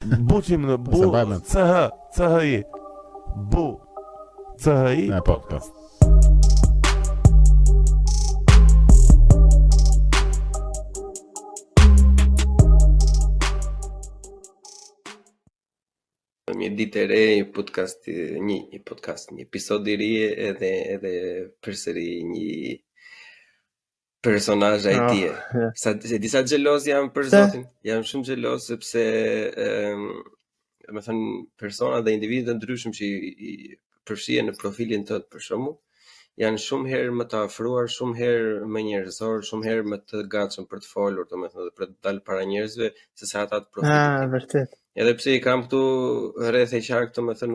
Buçi më bu CHI. Bu CHI podcast. Një ditë e re, një episod i ri edhe përsëri një personazh ai tie. Disa xheloz jam për zotin. Jam shumë xheloz sepse persona dhe individë të ndryshëm që i përfshihen në profilin tënd për shembull, janë shumë herë më të afruar, shumë herë më njerëzor, shumë herë më të gatshëm për të folur, domethënë për të dalë para njerëzve, sesa ata të profitojnë. Vërtet. Edhe pse i kam këtu rreth e qark, domethënë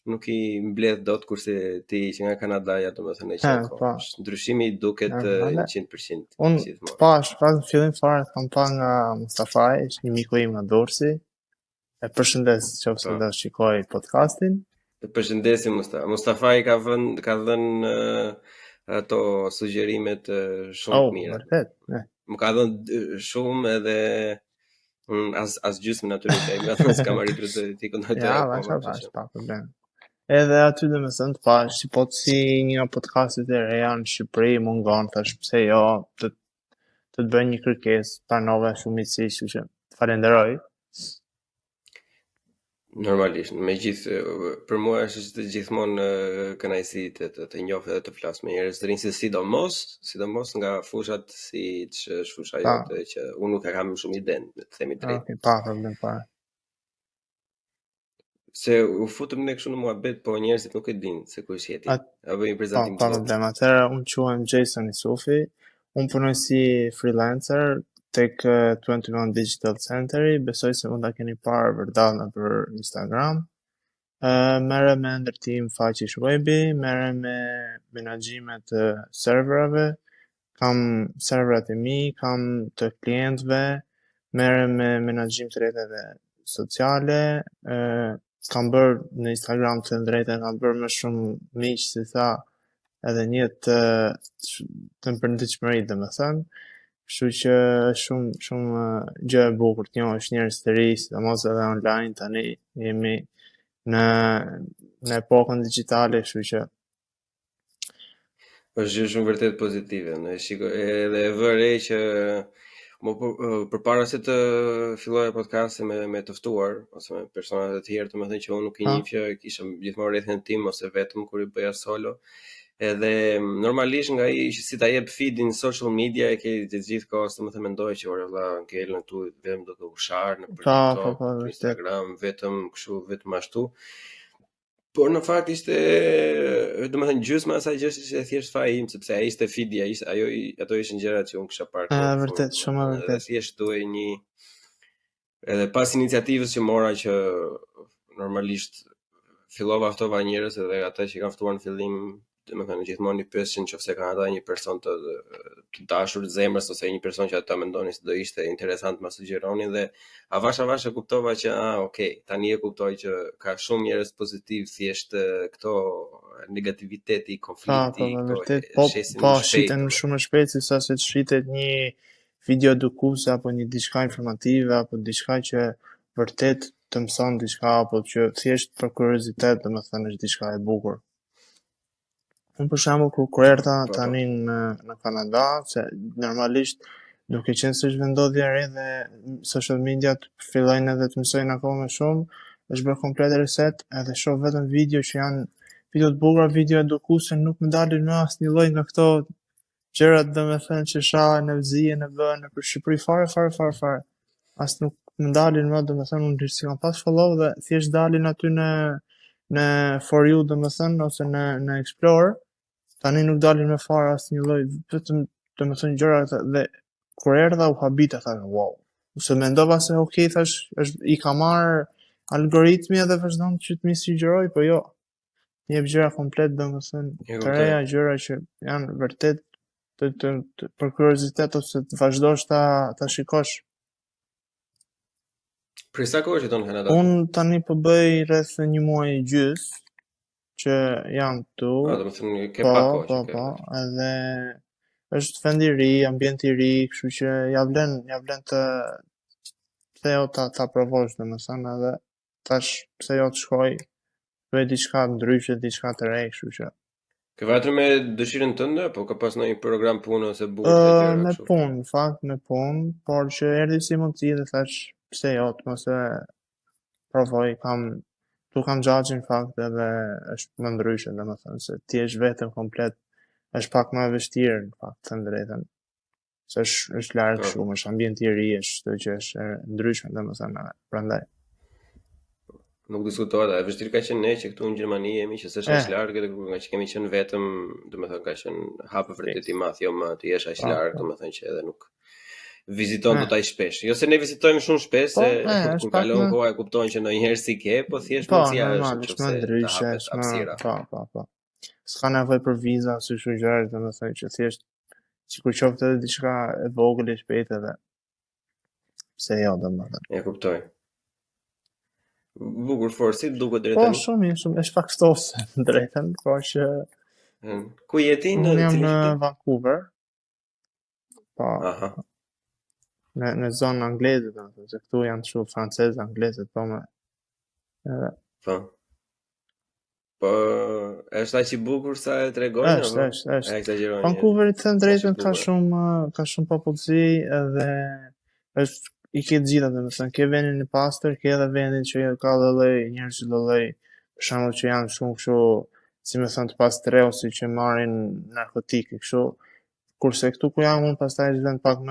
nuk i mbledh dot, kurse ti që nga Kanadaja, domethënë e qarkon. Ndryshimi duket 100%. Unë pash, në fillim fare kam pa nga Mustafaj, një miku im nga Dorsi. E përshëndes nëse do shikoj podcastin. E përshëndesim Mustafa i ka dhënë ato sugjerimet shumë të mira. Vërtet. Më ka dhënë shumë edhe as gjysmë natyrisht, vetëm s'kam arritur të kontaktoj. Vash, pa problem. Edhe aty domethënë të pash, si një nga podcastet e reja në Shqipëri mungon, thash pse jo, të të bëj një kërkesë, pranove shumë i kështu që falenderoj. Normalisht, për mua është gjithmonë kënaqësi të njoh edhe të flas me njerëz të rinj, sidomos nga fushat siç është fusha jote, që unë nuk e kam shumë iden, të themi drejt. Pa problem fare. Se u futëm ne kështu në muhabet, po njerëzit nuk e dinë se kush jeti. Apo një prezantim. Pa problem. Atëherë unë quhem Jason Isufi. Unë punoj si freelancer tek 21 Digital Centeri, besoj se mund ta keni parë vërdall nëpër Instagram. Merrem me ndërtim faqesh webi, merrem me menaxhime të serverave, kam serverat e mi, kam të klientëve, merrem me menaxhim të rrjeteve sociale, kam bërë në Instagram të drejtën, kam bërë më shumë miq se sa edhe një të përnditshmëri, domethënë. Kështu që është shumë gjë e bukur të njohësh njerëz të ri, sidomos edhe online tani jemi në epokën digjitale, kështu që është shumë vërtet pozitive. Ne shikoj edhe e vëre që përpara se të filloja podcastin me të ftuar ose me persona të tjerë, domethënë që unë nuk i njihja, kisha gjithmonë rrethin tim ose vetëm kur i bëja solo. Edhe normalisht nga ai që si ta jep feedin social media e ke të gjithë kohës, domethënë mendoj që ora valla ngelën këtu vetëm do të ushar në TikTok, Instagram, vetëm ashtu. Por në fakt ishte domethënë gjysma e asaj gjë ishte thjesht faji im, sepse ai ishte feedi, ato ishin gjërat që unë kisha parë. Vërtet, shumë vërtet. Thjesht duhej edhe pas iniciativës që mora, që normalisht fillova ftova njerëz, edhe ata që kanë ftuar në fillim, domethënë gjithmonë i pyesin nëse kanë ata një person të dashur zemrës ose një person që ata mendonin se do ishte interesant ma sugjeronin, dhe avash e kuptova që okay, tani e kuptoj që ka shumë njerëz pozitiv, thjesht këto negativiteti, konflikti, shiten shumë shpejt se sa se të shitet një video edukuese apo një diçka informative apo diçka që vërtet të mëson diçka, apo që thjesht për kuriozitet, domethënë është diçka e bukur. Unë për shembull kur erdha tani në Kanada, se normalisht duke qenë se është vendodhja e re dhe social media fillojnë edhe të mësojnë akoma më shumë, është bërë komplet reset, edhe shoh vetëm video që janë video të bukura, video edukuese, nuk më dalin më asnjë lloj nga këto gjërat, domethënë që shahen në vëzije në bën për Shqipëri fare. As nuk më dalin më, domethënë unë si kam pas follow dhe thjesht dalin aty në for you, domethënë, ose në explore. Tani nuk dalin me fare asnjë lloj, vetëm domethënë gjëra, dhe kur erdha u habita, thash wow. Ose mendova se okay, thash i ka marr algoritmi edhe vazhdon që të më sugjeroj, po jo. Jep gjëra komplet, domethënë të reja, gjëra që janë vërtet për kuriozitet, ose të vazhdosh ta shikosh. Për sa kohë jeton në Kanada? Unë tani po bëj rreth një muaj e gjys që jam këtu. Domethënë ke pak kohë. Po, edhe është vend i ri, ambient i ri, kështu që ja vlen të pse jo ta provosh domethënë edhe tash pse jo të shkoj bëj diçka ndryshe, diçka të re, kështu që Ke vajtur me dëshirën tënde, po ka pas ndonjë program punë ose burse gjëra me kështu? punë, në fakt me punë, por që erdhi si mundësi dhe thash pse jo të mos e provoj, tu kam gjaxhin në fakt edhe është më ndryshe domethënë se ti je vetëm komplet, është pak më e vështirë në fakt, të thënë drejtën. Se është larg Po. shumë, është ambient i ri, është çdo gjë është e ndryshme domethënë, prandaj. Nuk diskutohet, e vështirë ka qenë ne që këtu në Gjermani jemi që s'është aq larg edhe kur nga që kemi qenë vetëm, domethënë ka qenë hap vërtet i madh, jo më të jesh aq larg, domethënë që edhe nuk viziton dot aq shpesh. Jo se ne vizitojmë shumë shpesh, se kur kalon koha e kupton që ndonjëherë si ke, po thjesht mundësia është më ndryshe, po. S'ka nevojë për viza ose kështu gjëra, domethënë që thjesht sikur qoftë edhe diçka e vogël e shpejtë edhe pse jo domethënë. E kuptoj. Bukur fort, si duket drejt tani? Po shumë, është pak ftosë drejtën, po që ku je ti në cilin në Vancouver? Po. Aha. Në zonën angleze, domethënë, se këtu janë shumë francezë, angleze, po më. Po. Po, është aq i bukur sa e tregon? Është. Vancouver, të thënë drejtën, ka shumë popullsi edhe është i ke gjitha domethënë, ke vendin e pastër, ke edhe vendin që ka lloj njerëz që lloj, për shembull që janë shumë kështu, si më thënë të pastreusi që marrin narkotikë kështu, kurse këtu ku jam unë pastaj është vend pak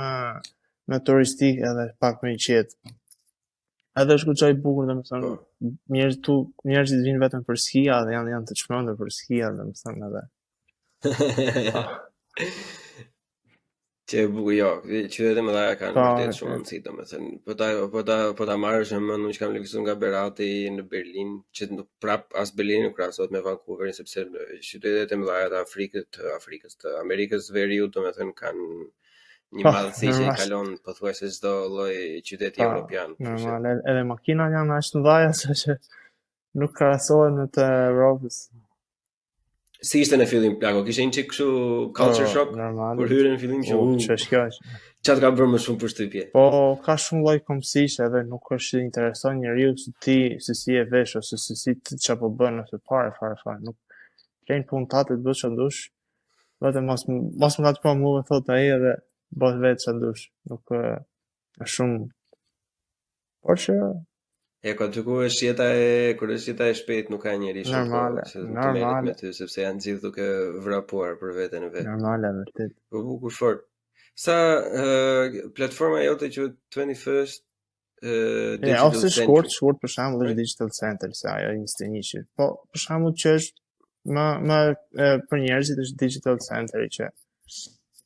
më turistik edhe pak më i qetë. Edhe është goxha i bukur domethënë, njerëzit vinë vetëm për skija dhe janë të çmendur për skija domethënë edhe. Që e bukur, jo, qytetet e mëdha kanë vërtet shumë rëndësi, domethënë, po ta marrësh në mend, unë që kam lëvizur nga Berati në Berlin, që nuk prap as Berlini nuk krahasohet me Vancouverin, sepse qytetet e mëdha të Afrikës, të Amerikës së Veriut, domethënë kanë një madhësi që i kalon pothuajse çdo lloj qyteti evropian. Normal, edhe makinat janë aq të mëdha që nuk krahasohen me të Evropës. Si ishte në fillim plako? Kishte një çik kështu culture shock kur hyre në fillim që ç'është kjo? Çfarë ka bërë më shumë përshtypje? Po ka shumë lloj komësish edhe nuk është që intereson njeriu se ti se si e vesh ose se si ti çfarë po bën ose fare. Nuk plen punë tatë të bësh çfarë dush. Vetëm mos më ka të po mua thotë ai edhe bëj vetë çfarë dush. Nuk është shumë. Por që ka të ku është jeta e shpejt nuk ka njeri shumë normale me ty, sepse janë gjithë duke vrapuar për veten e vet. Normale, vërtet. Po bukur fort. Sa platforma jote që 21st Digital ose shkurt për shembull është Digital Center, se ajo 21. Po për shembull që është më për njerëzit është Digital Center që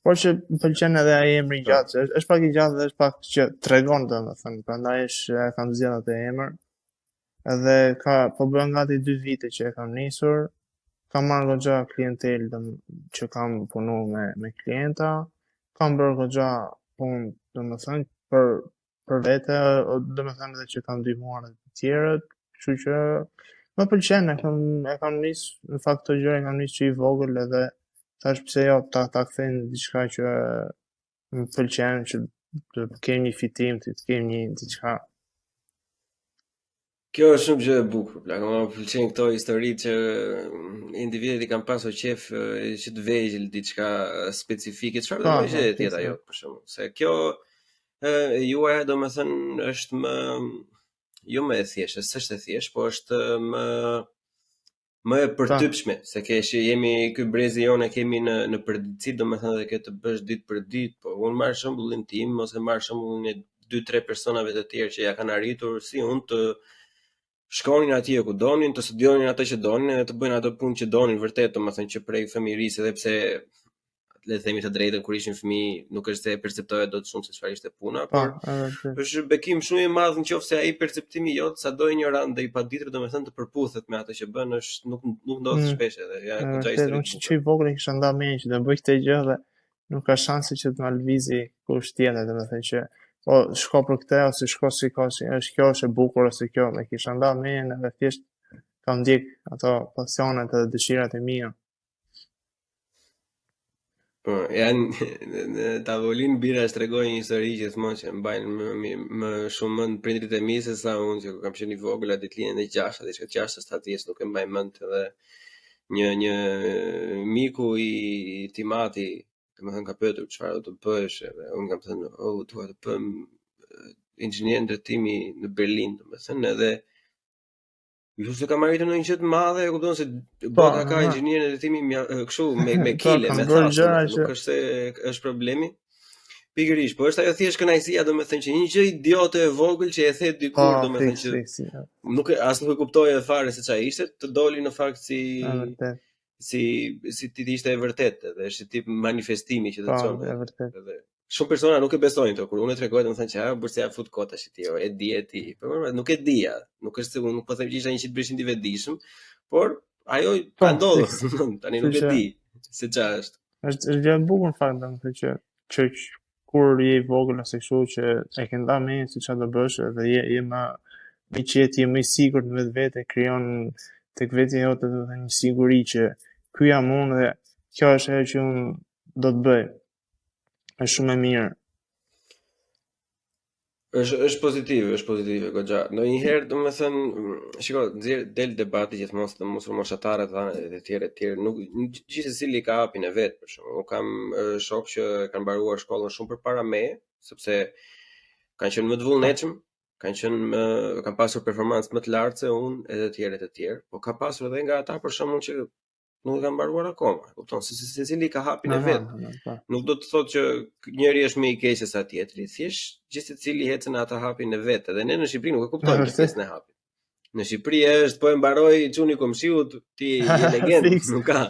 por që më pëlqen edhe ai emri i gjatë, është pak i gjatë dhe është pak që tregon domethënë, prandaj e kam zgjedhur atë emër. Edhe po bën gati 2 vite që e kam nisur. Kam marrë goxha klientelë që kam punuar me klienta, kam bërë goxha punë domethënë për vete, domethënë edhe që kam ndihmuar të tjerët, kështu që më pëlqen, e kam nis, në fakt këto gjëra e kam nis që i vogël edhe thash pse jo ta kthejnë diçka që më pëlqen, që të kemi një fitim, të kemi një diçka. Kjo është shumë gjë e bukur, plako, më pëlqen këto histori që individet i kanë pasur qef që të vegjël diçka specifike, çfarë do të thotë tjetra jo, për shembull, se kjo juaj domethënë është jo më e thjeshtë, s'është e thjeshtë, po është më e përtypshme, se jemi ky brezi jonë kemi në përditësi, domethënë dhe ke të bësh ditë për ditë, po unë marr shembullin tim ose marr shembullin e 2-3 personave të tjerë që ja kanë arritur si unë të shkonin atje ku donin, të studionin atë që donin edhe të bëjnë atë punë që donin vërtet, domethënë që prej fëmijërisë, edhe pse le të themi të drejtën kur ishin fëmijë nuk është se e perceptohet dot shumë se çfarë ishte puna, por është bekim shumë i madh nëse ai perceptimi jot sado ignorant dhe i paditur domethënë të përputhet me atë që bën, është nuk ndodh shpesh edhe ja goxha histori. Unë që i vogël kisha nda me që të bëj këtë gjë dhe nuk ka shanse që të më lëvizi kush tjetër, domethënë që po shko për këtë ose shko si është kjo është e bukur ose kjo, me kisha nda me edhe thjesht kam ndjek ato pasionet edhe dëshirat e mia. Po, janë në tavolinë bira shtregoj një histori gjithmonë që mbajnë më shumë mend prindrit e mi se sa unë që kam qenë i vogël atë ditëlindjen e 6, diçka 6-7 nuk e mbaj mend edhe një miku i Timati, domethënë ka pyetur çfarë do të bësh edhe unë kam thënë, dua të bëjm inxhinier ndërtimi në Berlin, domethënë edhe ju se kam arritur në një gjë të madhe, e kupton se bota ka inxhinier në ndërtimi kështu me kile, me thasë, nuk është se është problemi. Pikërisht, po është ajo thjesht kënaqësia, domethënë që një gjë idiote e vogël që e the dikur, domethënë që nuk e kuptoi fare se çfarë ishte, të doli në fakt si ti ishte e vërtetë, dhe është tip manifestimi që të thonë. Edhe shumë persona nuk e besojnë to, kur unë e tregoj domethënë që burse ja fut kota shi ti, e di ti. Po nuk e dija, nuk është se unë nuk po them që isha 100% i vetëdijshëm, por ajo ka ndodhur, tani nuk e di se çfarë është. Është gjë e bukur në fakt, domethënë që kur je i vogël ose kështu që e ke nda mendjen se çfarë do bësh dhe je më qetë, je më i sigurt në vetvete, krijon tek vetja jote domethënë një siguri që ky jam unë dhe kjo është ajo që unë do të bëj. Është shumë e mirë. Është pozitive goxha. Ndonjëherë, domethënë, shiko, del debati gjithmonë se mos moshatarët e tjerë, nuk gjithsesi ka hapin e vet për shkak. Unë kam shok që kanë mbaruar shkollën shumë përpara meje, sepse kanë qenë më të vullnetshëm, kanë pasur performancë më të lartë se unë edhe të tjerë, po ka pasur edhe nga ata për shkakun që nuk e kanë mbaruar akoma. Kupton, se secili ka hapin e vet. Nuk do të thotë që njëri është më i keq se sa tjetri, thjesht gjithë secili ecën në atë hapin e vet. Edhe ne në Shqipëri nuk e kuptojmë pjesën e hapit. Në Shqipëri është po e mbaroi çuni komshiut, ti je legend, nuk ka.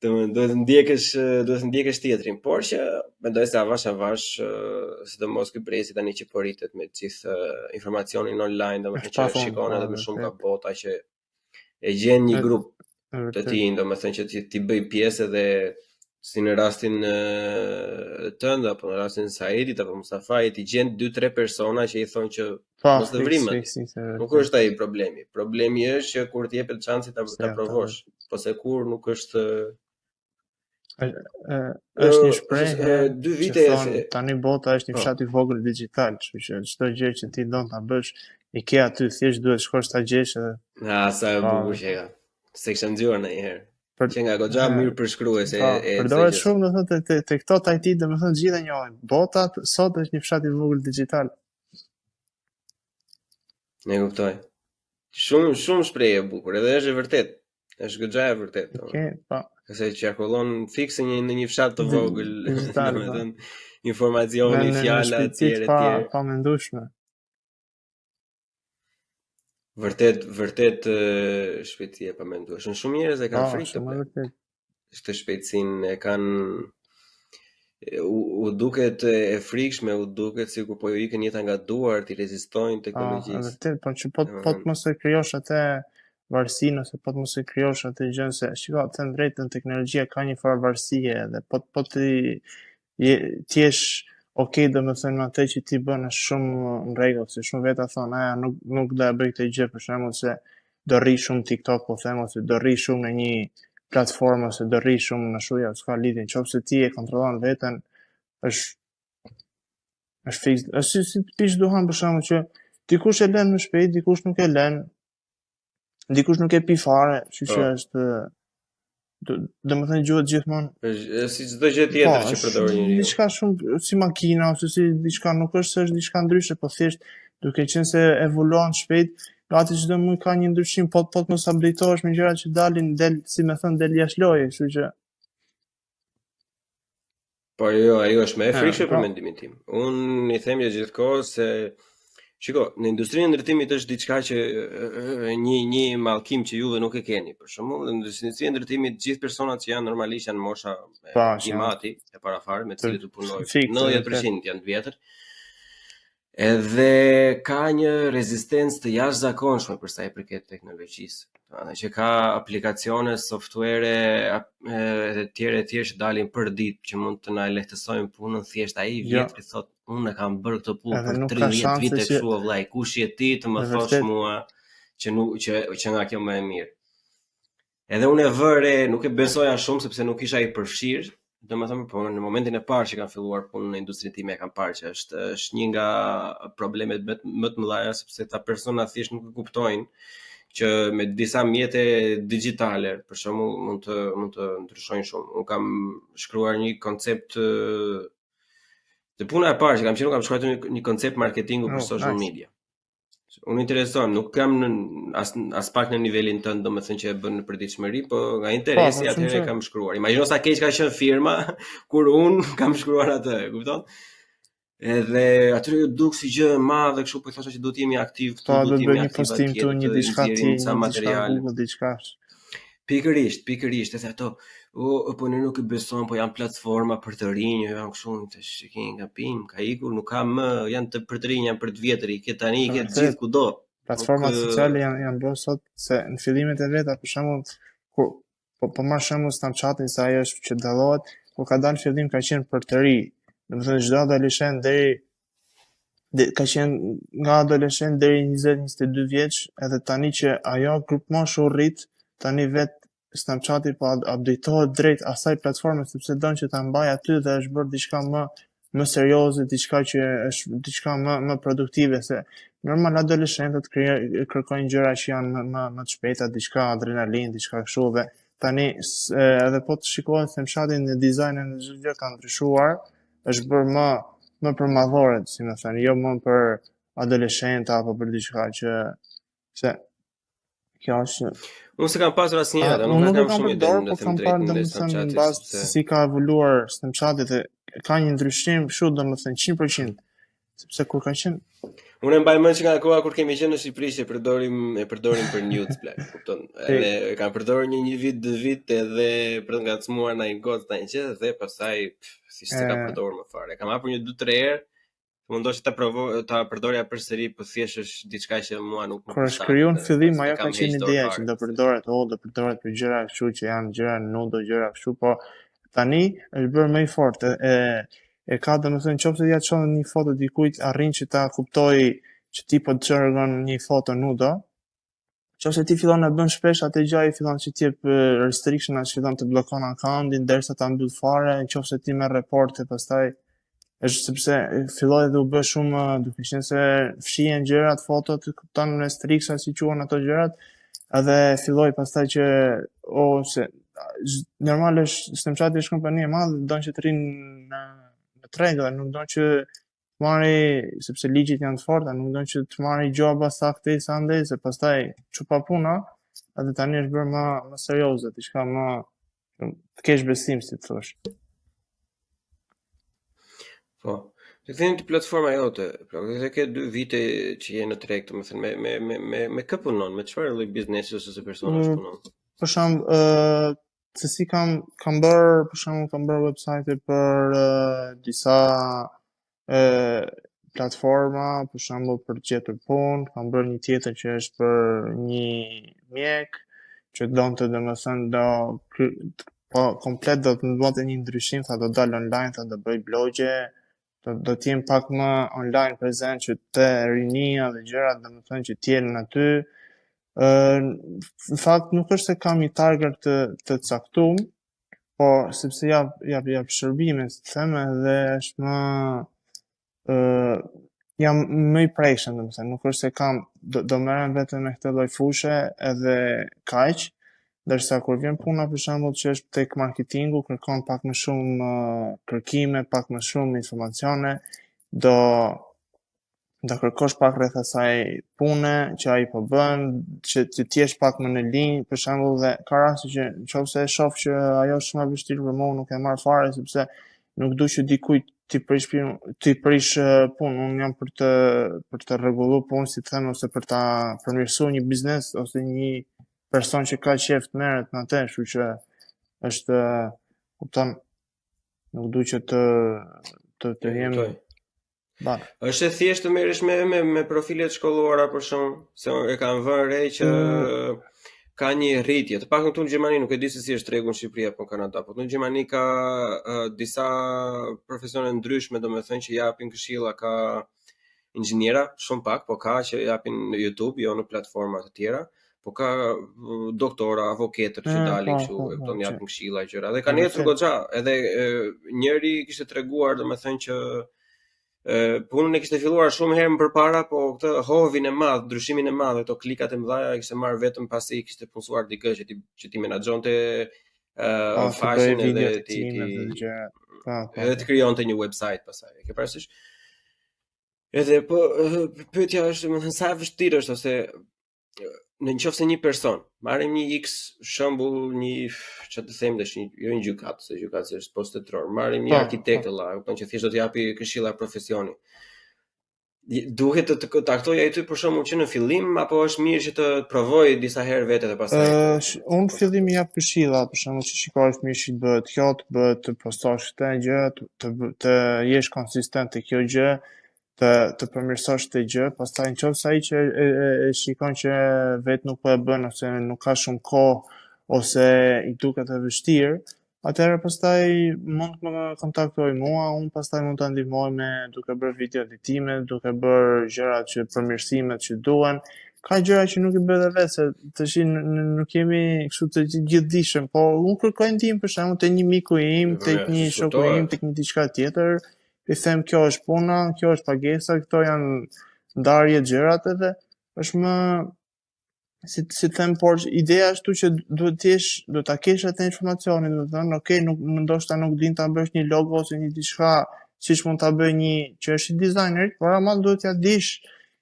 Duhet të ndjekësh tjetrin, por që mendoj se avash sidomos ky brezi tani që po rritet me gjithë informacionin online, domethënë që shikon edhe më shumë nga bota që e gjen një grup të ti, domethënë që ti bëj pjesë edhe si në rastin tënd apo në rastin e Saidit apo Mustafait, ti gjen 2-3 persona që i thonë që mos të vrimet. Nuk është ai problemi. Problemi është që kur të jepet shansi ta provosh, ose kur nuk është është një shprehje 2 vite tani bota është një fshat i vogël digjital, kështu që çdo gjë që ti don ta bësh i ke aty, thjesht duhet shkosh ta gjesh edhe. Sa e bukur që ka. Se kisha nxjerrë ndonjëherë. Që nga goxha mirë përshkruese përdoret shumë domethënë te këto tajti domethënë gjithë e njohin. Bota sot është një fshat i vogël digjital. Ne kuptoj. Shumë shprehje e bukur, edhe është e vërtet. Është goxha e vërtet. Po. Qase qarkullon fikse në një fshat të vogël, domethënë informacioni, fjala të tjera pa mendueshme. Vërtet shpejtësi e pa mendueshme. Shumë njerëz e kanë frikë. Këtë shpejtësinë e kanë u duket e frikshme, u duket sikur po ju ikën jeta nga duart, i rezistojnë teknologjisë. Vërtet, po që po të mos e krijosh atë varësinë ose po të mos e krijosh atë gjën se shiko, të drejtën teknologjia ka një farë varësie dhe po ti jesh okej, domethënë me atë që ti bën është shumë në rregull, se shumë veta thonë, nuk do ta bëj këtë gjë për shembull se do rri shumë TikTok, po them ose do rri shumë në një platformë ose do rri shumë në shuja, s'ka lidhje, nëse ti e kontrollon veten, është fiks. Është si të pish duhan për shembull që dikush e lën më shpejt, dikush nuk e lën. Dikush nuk e pi fare, kështu që është domethënë gjuhet gjithmonë si çdo gjë tjetër që përdor njeriu. Diçka shumë si makina ose si diçka, nuk është se është diçka ndryshe, po thjesht duke qenë se evoluon shpejt, gati çdo muj ka një ndryshim, po mos updatetohesh me gjërat që dalin, si më thën, del jashtë loje, kështu që po jo, ajo është më e frikshme për mendimin tim. Unë i them gjithkohë se shiko, në industrinë e ndërtimit është diçka që një mallkim që juve nuk e keni. Për shembull, në industrinë e ndërtimit gjithë personat që janë normalisht janë mosha Timati e parafare me të cilët u punoj. 90% janë të vjetër. Edhe ka një rezistencë të jashtëzakonshme për sa i përket teknologjisë. Që ka aplikacione, software e tjerë që dalin për ditë që mund të na lehtësojnë punën, thjesht ai vjetri thotë unë e kam bërë këtë punë për 30 vite kështu vllai, kush je ti të më thosh mua që nga kjo më e mirë. Edhe unë e vëre, nuk e besoja shumë sepse nuk isha i përfshirë, domethënë po në momentin e parë që kam filluar punën në industrinë time kam parë që është një nga problemet më të mëdha sepse ta persona thjesht nuk e kuptojnë që me disa mjete digjitale, për shembull, mund të ndryshojnë shumë. Unë kam shkruar një koncept të puna e parë që kam shkruar një koncept marketingu për social media. Unë intereson, nuk kam as pak në nivelin tënd, domethënë që e bën në përditshmëri, po nga interesi atëherë kam shkruar. Imagjino sa keq ka qenë firma kur unë kam shkruar atë, e kupton? Edhe aty duk si gjë e madhe, kështu po thosha që duhet jemi aktiv këtu, duhet jemi aktiv atje. Po do një diçka ti, një material, diçka. Pikërisht, edhe ato, po ne nuk i beson, po janë platforma për të rinj, janë kështu, tash që nga pim, ka ikur, nuk ka më, janë për të rinj, janë për të vjetër, i ke tani, i ke gjithë kudo. Platformat sociale janë bërë sot se në fillimet e veta, për shembull, po marr shembull Snapchatin se ajo është që dallohet, kur ka dalë fillim ka qenë për të rinj. Domethënë çdo adoleshent ka qenë nga adoleshent deri 20-22 vjeç, edhe tani që ajo grupmosh u rrit, tani vet Snapchati po updatetohet drejt asaj platforme sepse don që ta mbaj aty dhe është bërë diçka më serioze, diçka që është diçka më produktive se normal adoleshentët kërkojnë gjëra që janë më të shpejta, diçka adrenalin, diçka kështu dhe tani edhe po të shikohet Snapchati në dizajnin e çdo gjë ka ndryshuar, është bërë më për madhorët, si më thënë, jo më për adoleshenta apo për diçka që se kjo është. Unë se kam pasur asnjëherë, nuk kam shumë ide në them drejtën në Snapchat. Në bazë se si ka evoluar Snapchati dhe ka një ndryshim kështu domethënë 100%, sepse kur ka qenë unë mbaj mend që nga koha kur kemi qenë në Shqipëri që e përdorim për nudes plak, kupton? Edhe kam përdorur një vit, 2 vit edhe për të ngacmuar ndaj gocë ndaj gjë dhe pastaj si s'e kam përdorur më fare. Kam hapur 1-2-3 herë, mundosh ta përdorja përsëri, po thjesht është diçka që mua nuk më kur është krijuar në fillim ajo ka qenë ideja që do përdoret, do përdoret për gjëra kështu që janë gjëra nudo, gjëra kështu, po tani është bërë më i fortë e ka domethënë nëse ja çon një foto dikujt arrin që ta kuptoj që ti po dërgon një foto nudo. Nëse ti fillon e bën shpesh atë gjë i fillon që ti jep restriction as fillon të bllokon accountin derisa ta mbyll fare, nëse ti merr reporte pastaj është sepse filloi dhe u bë shumë duke qenë se fshihen gjërat, fotot, kupton restriction si quhen ato gjërat, edhe filloi pastaj që se normal është Snapchat është kompani e madhe, don që të rrinë në treg dhe nuk don që të marri sepse ligjit janë të forta, nuk don që të marri gjoba saktë sa ndej se pastaj çupa puna, edhe tani është bërë më serioze, diçka më të kesh besim si të thosh. Po. Të thënë ti platforma jote, pra edhe ke 2 vite që je në treg, domethënë me kë punon, me çfarë lloj biznesi ose se personash punon? Për shemb, se si kam bërë, për shembull kam bërë website për disa platforma, për shembull për të gjetur punë, kam bërë një tjetër që është për një mjek që donte domethënë po komplet do të bëte një ndryshim, tha do dal online, tha do bëj blogje, do të jem pak më online prezent që të rinia dhe gjërat domethënë që të jenë aty. Në fakt nuk është se kam një target të caktuar, po sepse jap shërbime, si të them, dhe është jam më i prekshëm, domethënë, nuk është se kam do merrem vetëm me këtë lloj fushë edhe kaq, ndërsa kur vjen puna për shembull që është tek marketingu, kërkon pak më shumë kërkime, pak më shumë informacione, do kërkosh pak rreth asaj pune që ai po bën, që të jesh pak më në linjë, për shembull, dhe ka raste që nëse e shoh që ajo është shumë e vështirë për mua, nuk e marr fare sepse nuk dua që dikujt ti prish punë, unë jam për të rregulluar punën, si të them, ose për ta përmirësuar një biznes ose një person që ka qef të merret në atë, kështu që është, kupton, nuk dua që të jem Është e thjeshtë të merresh me profilet shkolluara për shkak se e kanë vënë re që ka një rritje. Të paktën këtu në Gjermani, nuk e di se si është tregu në Shqipëri apo në Kanada, por në Gjermani ka disa profesione ndryshme, domethënë që japin këshilla, ka inxhiniera, shumë pak, po ka që japin në YouTube, jo në platforma të tjera. po ka doktora, avokatër që dalin kështu, e kupton, japin këshilla gjëra. Dhe kanë ecur goxha, edhe njëri kishte treguar, domethënë që punën e kishte filluar shumë herë më përpara, po këtë hovin e madh, ndryshimin e madh, ato klikat e mëdha kishte marrë vetëm pasi kishte punsuar dikë që ti menaxhonte faqen edhe ti krijonte një website pastaj. E ke parasysh? Edhe po pyetja është, domethënë sa e vështirë është, ose në qoftë se një person, marrim një X shembull, çfarë të them tash, jo një gjykatë, se gjykata është post tetror. Marrim një arkitekt valla, kupton që thjesht do të japi këshilla profesioni. Duhet të taktoj ai ty për shembull që në fillim, apo është mirë që të provoj disa herë vetë dhe pastaj. Unë në fillim i jap këshilla, për shembull që shikoj është mirë që bëhet kjo, të bëhet të postosh këtë gjë, të jesh konsistent te kjo gjë, të përmirësosh këtë gjë, pastaj nëse ai që e shikon që vetë nuk po e bën ose nuk ka shumë kohë ose i duket e vështirë, atëherë pastaj mund të më kontaktoj mua, unë pastaj mund ta ndihmoj me duke bërë video editime, duke bërë gjërat që përmirësimet që duan. Ka gjëra që nuk i bëj vetë, se tash nuk jemi kështu të gjithdijshëm, po unë kërkoj ndihmë për shembull te një miku im, tek një shoku im, tek një diçka tjetër. I them kjo është puna, kjo është pagesa, këto janë ndarje gjërat, edhe është më si them, por ideja është që duhet ta kesh atë informacionin, do të thënë, okay, ndoshta nuk din ta bësh një logo ose një diçka siç mund ta bëj një që është i dizajnerit, por ama duhet ja dish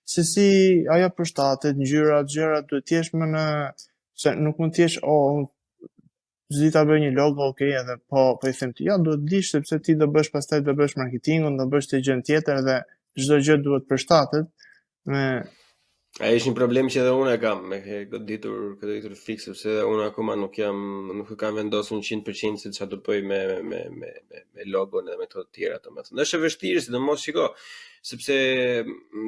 se si ajo përshtatet, ngjyrat, gjërat, duhet të jesh më në, se nuk mund të jesh zdi ta bëj një logo, okay, edhe po i them ti, duhet dish, sepse ti do bësh pastaj, do bësh marketingun, do bësh të gjën tjetër, dhe çdo gjë duhet përshtatet me. Ai është një problem që edhe unë e kam, me këtë fix, sepse unë akoma nuk e kam vendosur 100% se çfarë do bëj me logon edhe me këto të tjera, domethënë. Është e vështirë, sidomos shiko, sepse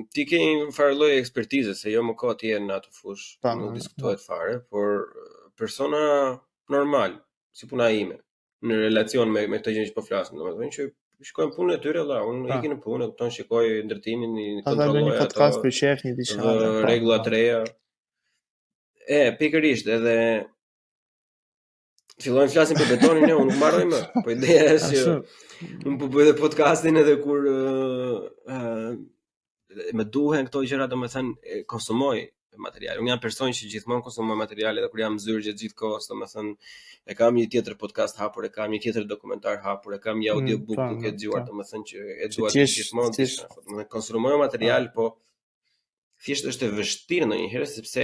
ti ke një farë lloj ekspertize, se jo më kohë ti je në atë fushë, nuk diskutohet fare, por persona normal, si puna ime, në relacion me këtë gjë që po flasim, domethënë që shikojmë punën e tyre, unë iki në punë, kupton, shikoj ndërtimin, kontrolloj një podcast për shef, një diçka, rregulla të reja. Pikërisht, edhe fillojmë flasim për betonin, unë nuk mbaroj më, po ideja është që unë po bëj podcastin edhe kur më duhen këto gjëra, domethënë konsumoj materiale. Unë jam person që gjithmonë konsumoj materiale, dhe kur jam zyrë gjithë kohës, domethënë e kam një tjetër podcast hapur, e kam një tjetër dokumentar hapur, e kam një audiobook duke dëgjuar, domethënë që e dua gjithmonë, domethënë konsumoj material, po thjesht është e vështirë ndonjëherë, sepse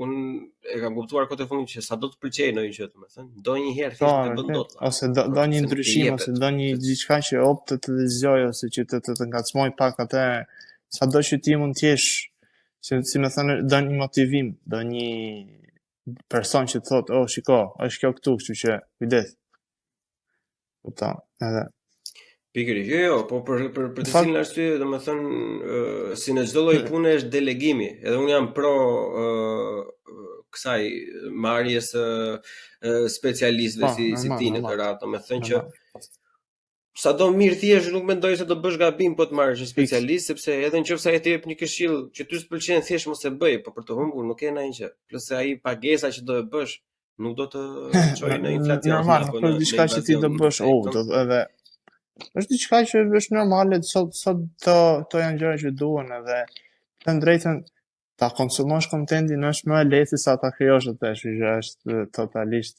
unë e kam kuptuar këtë fundit që sado të pëlqej ndonjë gjë, domethënë ndonjëherë thjesht të bën dot. Ose do një ndryshim, ose do një diçka që optë të lexoj, ose që të ngacmoj pak atë, sado që ti mund të jesh, si më thënë, do një motivim, do një person që të thotë, shiko, është kjo këtu, kështu që kujdes. Kupton, edhe. Pikërisht, jo, po për të cilën arsye, domethënë, si në çdo lloj pune është delegimi. Edhe unë jam pro kësaj marrjes specialistëve si ti në këtë radhë, domethënë që sado mirë thjesht nuk mendoj se do bësh gabim po të marrësh një specialist, sepse edhe nëse ai të jep një këshill që ty s'pëlqen, thjesht mos e bëj, po për të humbur nuk ke ndonjë gjë. Plus se ai pagesa që do e bësh nuk do të çojë në inflacion. Normal, apo diçka që ti do bësh, edhe është diçka që është normale, sot to janë gjëra që duhen, edhe të drejtën ta konsumosh kontentin është më e lehtë se sa ta krijosh atë, është totalisht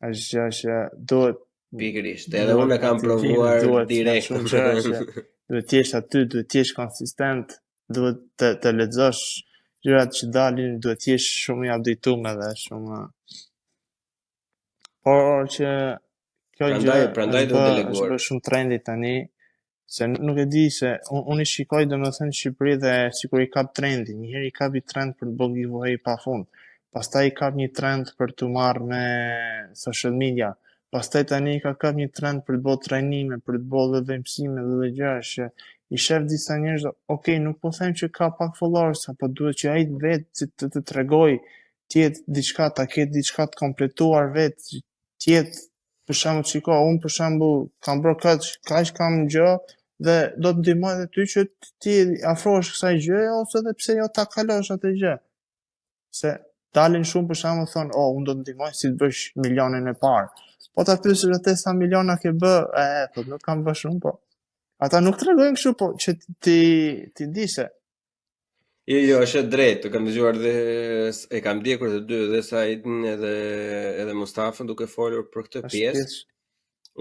është gjë që duhet. Pikërisht, edhe unë e kam provuar direkt. Duhet të jesh aty, duhet të jesh konsistent, duhet të lexosh gjërat që dalin, duhet të jesh shumë i updateuar edhe shumë. Por që kjo gjë prandaj do të deleguar. Është shumë trendi tani, se nuk e di, se unë i shikoj domethënë në Shqipëri dhe sikur i kap trendi, një herë i kap i trend për të bërë giveaway pafund. Pastaj i kap një trend për të marrë me social media. Pastaj tani ka kap një trend për të bërë trajnime, për të bërë dhe mësime dhe gjëra që i shef disa njerëz, nuk po them që ka pak followers, apo duhet që ai vetë të tregoj, të jetë diçka, ta ketë diçka të kompletuar vetë, të jetë, për shembull, shiko, unë për shembull kam bërë kaq kam gjë dhe do të ndihmoj edhe ty që ti afrohesh kësaj gjëje, ose edhe pse jo ta kalosh atë gjë. Se dalin shumë për shembull thonë, unë do të ndihmoj si të bësh milionin e parë. Po ta pyesësh atë sa miliona ke bë, thotë nuk kam bë shumë, po. Ata nuk tregojnë kështu, po që ti di se. Jo, është e drejtë, të kam dëgjuar dhe e kam ndjekur të dy, dhe Saidin edhe Mustafën duke folur për këtë pjesë.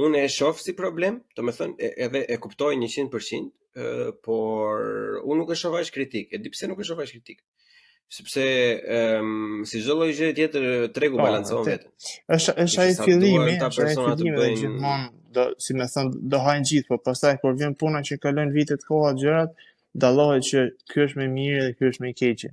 Unë e shoh si problem, domethënë edhe e kuptoj 100%, por unë nuk e shoh aq kritik. E di pse nuk e shoh aq kritik. Sepse si çdo lloj gjë tjetër tregu balancohen veten. Është ai fillimi, gjithmonë do, si më thon, do hajnë gjithë, po pastaj kur vjen puna që kalojnë vitet koha gjërat, dallohet që ky është më i miri dhe ky është më i keqi.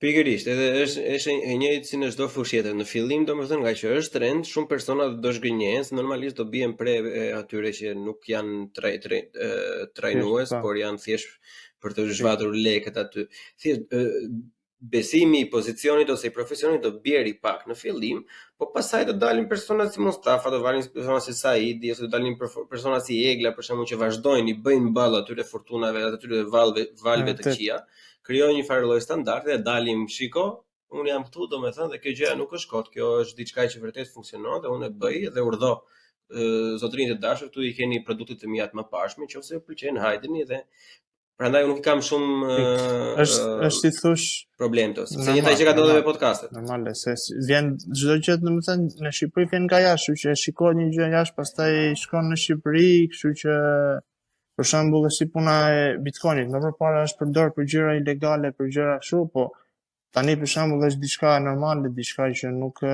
Pikërisht, edhe është e njëjtë si në çdo fushë tjetër. Në fillim, domethënë, nga që është trend, shumë persona do zhgënjehen, se normalisht do bien pre atyre që nuk janë trajnues, por janë thjesht për të zhvatur lekët aty. Thjesht besimi i pozicionit ose i profesionit do bjeri pak në fillim, po pastaj do dalin persona si Mustafa, do dalin persona si Saidi, ose do dalin persona si Egla, për shembull, që vazhdojnë i bëjnë ballë atyre fortunave, atyre valve të këqija, krijojnë një farë lloj standardi dhe dalim, shiko, unë jam këtu, domethënë, dhe kjo gjë nuk është kot, kjo është diçka që vërtet funksionon dhe unë e bëj dhe urdhë. Zotrinjtë e dashur, këtu i keni produktet e mia të mëparshme, nëse ju pëlqejnë, hajdeni dhe prandaj unë nuk kam shumë është si thosh problem të. Sepse njëta që ka ndodhur me podcastet. Normale, se vjen çdo gjë, domethënë, në Shqipëri vjen nga jashtë, kështu që shikohet një gjë jashtë, pastaj shkon në Shqipëri, kështu që për shembull si puna e Bitcoinit, më përpara është përdor për gjëra ilegale, për gjëra kështu, po tani për shembull është diçka normale, diçka që nuk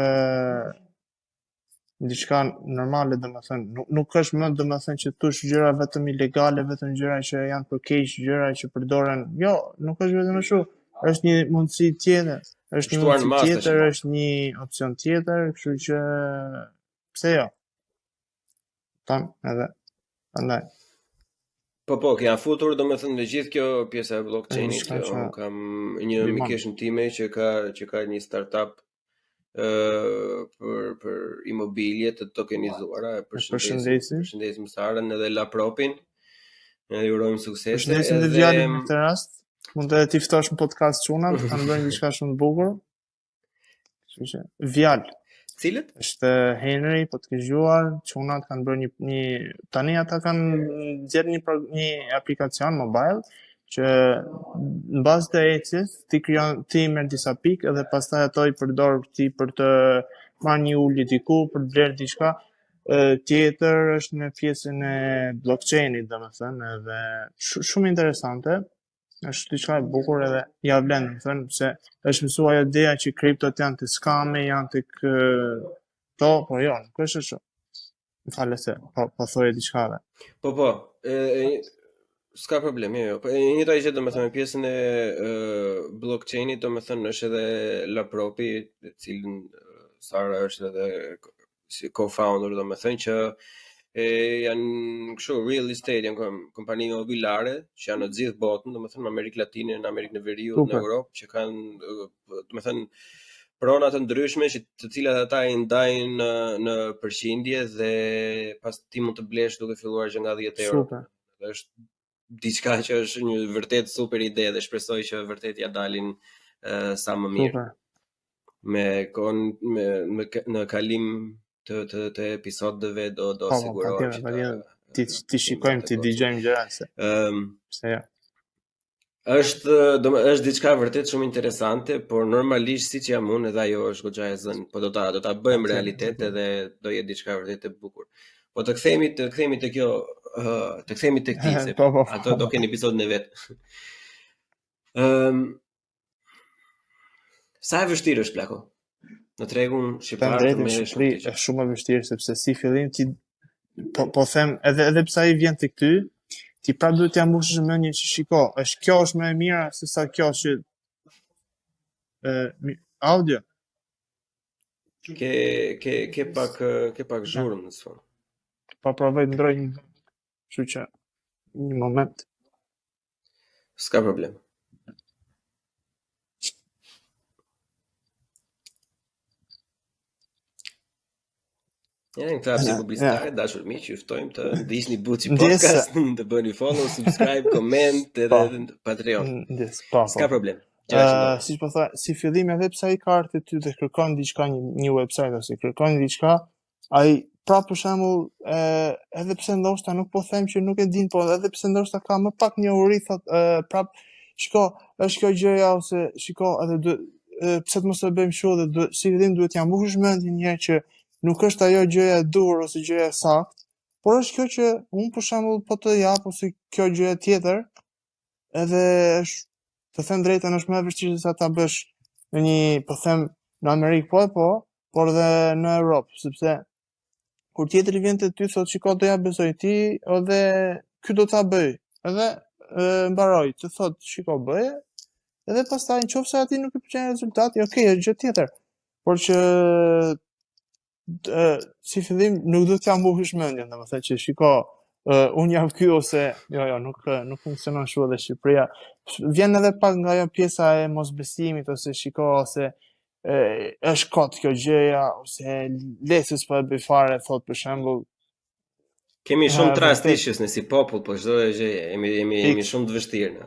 diçka normale, domethënë, nuk është më domethënë që thosh gjëra vetëm ilegale, vetëm gjëra që janë për keq, gjëra që përdoren. Jo, nuk është vetëm ashtu. Është një mundësi tjetër, është një opsion tjetër, kështu që pse jo? Tan edhe prandaj. Po, janë futur, domethënë, në gjithë kjo pjesa e blockchainit, unë kam një mikeshën time që ka një startup për imobilje të tokenizuara. Përshëndesim Sarën edhe Lapropin. Ne ju urojmë sukses. Përshëndesim dhe Vjalin në këtë rast. Mund të t'i ftosh në podcast çunat, kanë bërë diçka shumë të bukur. Kështu që Vjal. Cilët? Është Henry, po të ke dëgjuar, çunat kanë bërë një tani ata kanë gjetur një aplikacion mobile që në bazë të ecjes ti merr disa pikë dhe pastaj ato i përdor ti për të marrë një ulje diku, për të blerë diçka tjetër. Është në pjesën e blockchainit, domethënë, edhe shumë interesante. Është diçka e bukur edhe ja vlen, domethënë, se është mësuar ajo ideja që kriptot janë të skame, janë të po jo, nuk është ashtu. Më falë se po thoje diçka dhe. Po. S'ka problem, jo. Po njëta gjë domethënë pjesën e blockchainit, domethënë është edhe Lapropi, i cilin Sara është edhe si co-founder, domethënë që janë kështu real estate, janë kompani imobiliare që janë në të gjithë botën, domethënë në Amerikë Latine, në Amerikën e Veriut, në Europë, që kanë domethënë prona të ndryshme të cilat ata i ndajnë në përqindje dhe pas ti mund të blesh duke filluar që nga 10 euro. Dhe është diçka që është një vërtet super ide dhe shpresoj që vërtet ja dalin sa më mirë. Në kalim të episodeve do sigurohet që ti shikojmë, ti dëgjojmë gjëra se. Pse jo? Është diçka vërtet shumë interesante, por normalisht siç jam unë edhe ajo është goxha e zënë, po do ta bëjmë realitet edhe do jetë diçka vërtet e bukur. Po të kthehemi te kjo, të kthehemi tek ti, se ato do kenë episodin e vet. Sa e vështirë është plako? Në tregun shqiptar me Shqipëri është shumë e vështirë, sepse si fillim ti po them edhe pse ai vjen tek ty, ti prapë duhet t'ia mbushësh mendjen që shiko, kjo është më e mira se sa kjo që audio. Ke pak zhurmë në fund. Pa provoj të ndroj një, kështu që një moment. S'ka problem. Ja, në këtë hapësirë publicitare, dashur miq, ju ftojmë të ndiqni Buçi Podcast, të bëni follow, subscribe, comment edhe Patreon. S'ka problem. Si po thaj, si fillim edhe pse ai ka ardhur ty dhe kërkon diçka një website ose kërkon diçka, ai prapë për shembull, edhe pse ndoshta nuk po them që nuk e din, po edhe pse ndoshta ka më pak njohuri, thot prapë shiko, është kjo gjëja ose shiko, edhe pse të mos e bëjmë kështu dhe si fillim duhet ja mbushësh mendjen një herë që nuk është ajo gjëja e dur ose gjëja e saktë, por është kjo që unë për shembull po të jap ose kjo gjëja tjetër, edhe është, të them drejtën, është më e vështirë se ta bësh në një, po them, në Amerikë por edhe në Europë, sepse kur tjetri vjen te ty thotë shiko do ja besoj ti, edhe ky do ta bëj. Edhe mbaroj, të thotë shiko bëje, edhe pastaj nëse atij nuk i pëlqen rezultati, okay, është gjë tjetër. Por që si fillim nuk do t'ja mbushësh mendjen, domethënë që shiko, unë jam ky ose jo, nuk funksionon kështu edhe Shqipëria. Vjen edhe pak nga ajo pjesa e mosbesimit ose shiko ose është kot kjo gjëja ose lesës po e bëj fare, thot për shembull. Kemi shumë trastishës në si popull, po çdo gjë jemi shumë të vështirë.